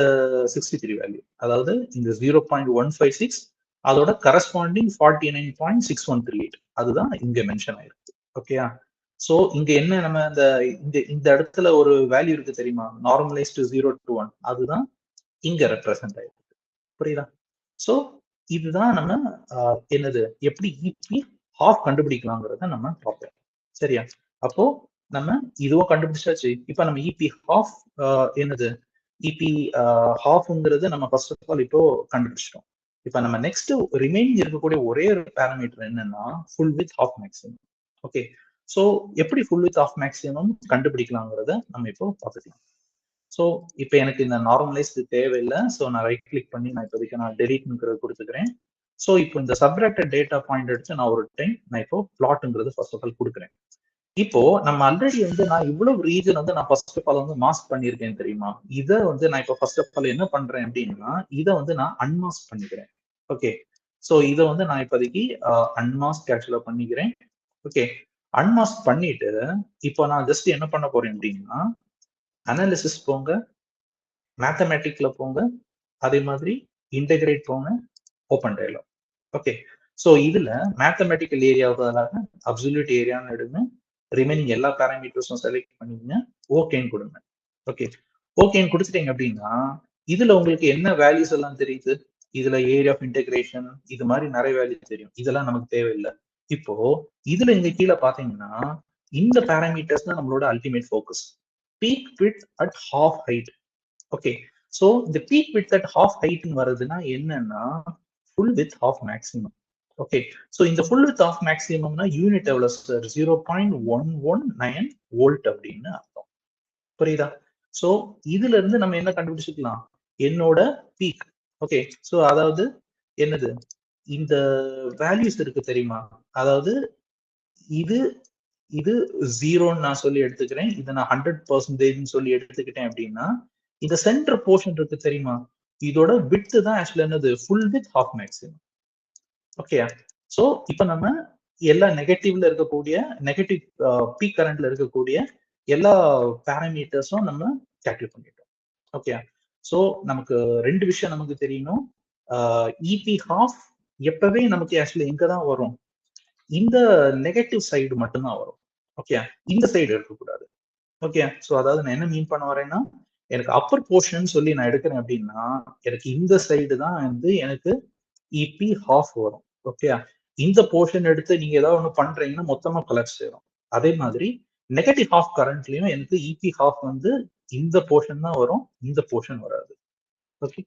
63 வேல்யூ, அதாவது இந்த 0.156 அதோட கரஸ்பாண்டிங் 49.6138 அதுதான் இங்க மென்ஷன் ஆயிருக்கு. ஓகேயா? சோ இங்க என்ன நம்ம இந்த இடத்துல ஒரு வேல்யூ இருக்கு தெரியுமா, நார்மலைஸ்டு 0 to 1, அதுதான் இங்க ரெப்ரசென்ட் ஆயிருக்கு. புரியுதா? சோ இதுதான் நம்ம என்னது எப்படி இபி ஹாஃப் கண்டுபிடிக்கலாங்கிறத நம்ம பார்ப்போம். சரியா? அப்போ நம்ம இதுவும் கண்டுபிடிச்சாச்சு. இப்ப நம்ம இபி ஹாஃப் என்னது இபி ஹாஃப்ங்கிறது நம்ம ஃபர்ஸ்ட் ஆஃப் ஆல் இப்போ கண்டுபிடிச்சிட்டோம். இப்ப நம்ம நெக்ஸ்ட் ரிமைனிங் இருக்கக்கூடிய ஒரே ஒரு பேராமீட்டர் என்னன்னா full width half maximum. Okay, so எப்படி ஃபுல் வித் ஹாஃப் மேக்ஸிமம் கண்டுபிடிக்கலாங்கிறத நம்ம இப்போ பார்த்துக்கலாம். ஸோ இப்போ எனக்கு இந்த நார்மலைஸ்டு தேவையில்லை. ஸோ நான் ரைட் கிளிக் பண்ணி நான் இப்போதைக்கு நான் டெலிட்ங்கிறது கொடுத்துக்கிறேன். ஸோ இப்போ இந்த சப்ராக்டட் டேட்டா பாயிண்ட் எடுத்து நான் ஒரு டைம் நான் இப்போ பிளாட்ங்கிறது ஃபர்ஸ்ட் ஆஃப் ஆல் கொடுக்குறேன். இப்போ நம்ம ஆல்ரெடி வந்து நான் இவ்வளவு ரீஜன் வந்து நான் ஃபர்ஸ்ட் ஆஃப் ஆல் வந்து மாஸ்க் பண்ணிருக்கேன் தெரியுமா. இதை வந்து நான் இப்போ ஃபர்ஸ்ட் ஆஃப் ஆல் என்ன பண்றேன் அப்படின்னா இதை வந்து நான் அன்மாஸ்க் பண்ணிக்கிறேன். ஓகே, ஸோ இதை வந்து நான் இப்போதைக்கு அன்மாஸ்க் ஆக்சுவலா பண்ணிக்கிறேன். ஓகே, அன்மாஸ்க் பண்ணிட்டு இப்போ நான் ஜஸ்ட் என்ன பண்ண போறேன் அப்படின்னா அனாலிசிஸ் போங்க, மேத்தமேட்டிக்ல போங்க, அதே மாதிரி இன்டெகிரேட் போங்க, ஓப்பன் டயலாக். ஓகே, ஸோ இதுல மேத்தமெட்டிக்கல் ஏரியாவுக்கு அப்சல்யூட் ஏரியான்னு எடுங்க, ரிமைனிங் எல்லா பேராமீட்டர்ஸும் செலக்ட் பண்ணிங்க, ஓகேன்னு கொடுங்க. ஓகே, ஓகேன்னு கொடுத்துட்டீங்க அப்படின்னா இதுல உங்களுக்கு என்ன வேல்யூஸ் எல்லாம் தெரியுது, இதுல ஏரியா ஆஃப் இன்டெகிரேஷன் இது மாதிரி நிறைய வேல்யூ தெரியும். இதெல்லாம் நமக்கு தேவையில்லை. இப்போ இதுல இங்க கீழே பாத்தீங்கன்னா இந்த பேராமீட்டர்ஸ் தான் நம்மளோட ultimate focus. Peak width at half height. Okay, so இந்த பீக் விட்த் அட் ஹாஃப் ஹைட்னு வருதுன்னா என்னன்னா full width half maximum. Okay, so இந்த ஃபுல் வித் ஆஃப் மேக்ஸிமம்னா யூனிட் எவ்வளவு சார், 0.119 வோல்ட் அப்படின்னு அர்த்தம். புரியுதா? ஸோ இதுல இருந்து நம்ம என்ன கண்டுபிடிச்சிக்கலாம், என்னோட பீக். ஓகே, ஸோ அதாவது என்னது இந்த வேல்யூஸ் இருக்கு தெரியுமா, அதாவது இது இது 0ன்னு நான் சொல்லி எடுத்துக்கிறேன், இதை நான் 100% சொல்லி எடுத்துக்கிட்டேன் அப்படின்னா இந்த சென்டர் போர்ஷன் இருக்கு தெரியுமா, இதோட விட்த் தான் ஆக்சுவலா என்னது full width half maximum. Okay, so இப்போ நம்ம எல்லா நெகட்டிவ்ல இருக்கக்கூடிய நெகட்டிவ் பீக் கரண்ட்ல இருக்கக்கூடிய எல்லா பேராமீட்டர்ஸும் நம்ம கால்குலேட் பண்ணிட்டோம். ஓகே, சோ நமக்கு ரெண்டு விஷயம் நமக்கு தெரியணும். இபி ஹாஃப் எப்பவே நமக்கு ஆக்சுவலி எங்க தான் வரும், இந்த நெகட்டிவ் சைடு மட்டும்தான் வரும். ஓகே, இந்த சைடு இருக்கக்கூடாது. ஓகே. ஸோ அதாவது நான் என்ன மீன் பண்ண வரேன்னா, எனக்கு அப்பர் போர்ஷன் சொல்லி நான் எடுக்கிறேன் அப்படின்னா, எனக்கு இந்த சைடு தான் வந்து எனக்கு இபி ஹாஃப் வரும். ஓகே. இந்த போர்ஷன் எடுத்து நீங்க ஏதாவது ஒண்ணு பண்றீங்கன்னா மொத்தமா கொலாப்ஸ் ஆயிரும். அதே மாதிரி நெகட்டிவ் ஹாஃப் கரண்ட்லயும் எனக்கு இபி ஹாஃப் வந்து இந்த போர்ஷன் தான் வரும். இந்த போர்ஷன் வராது. ஓகே.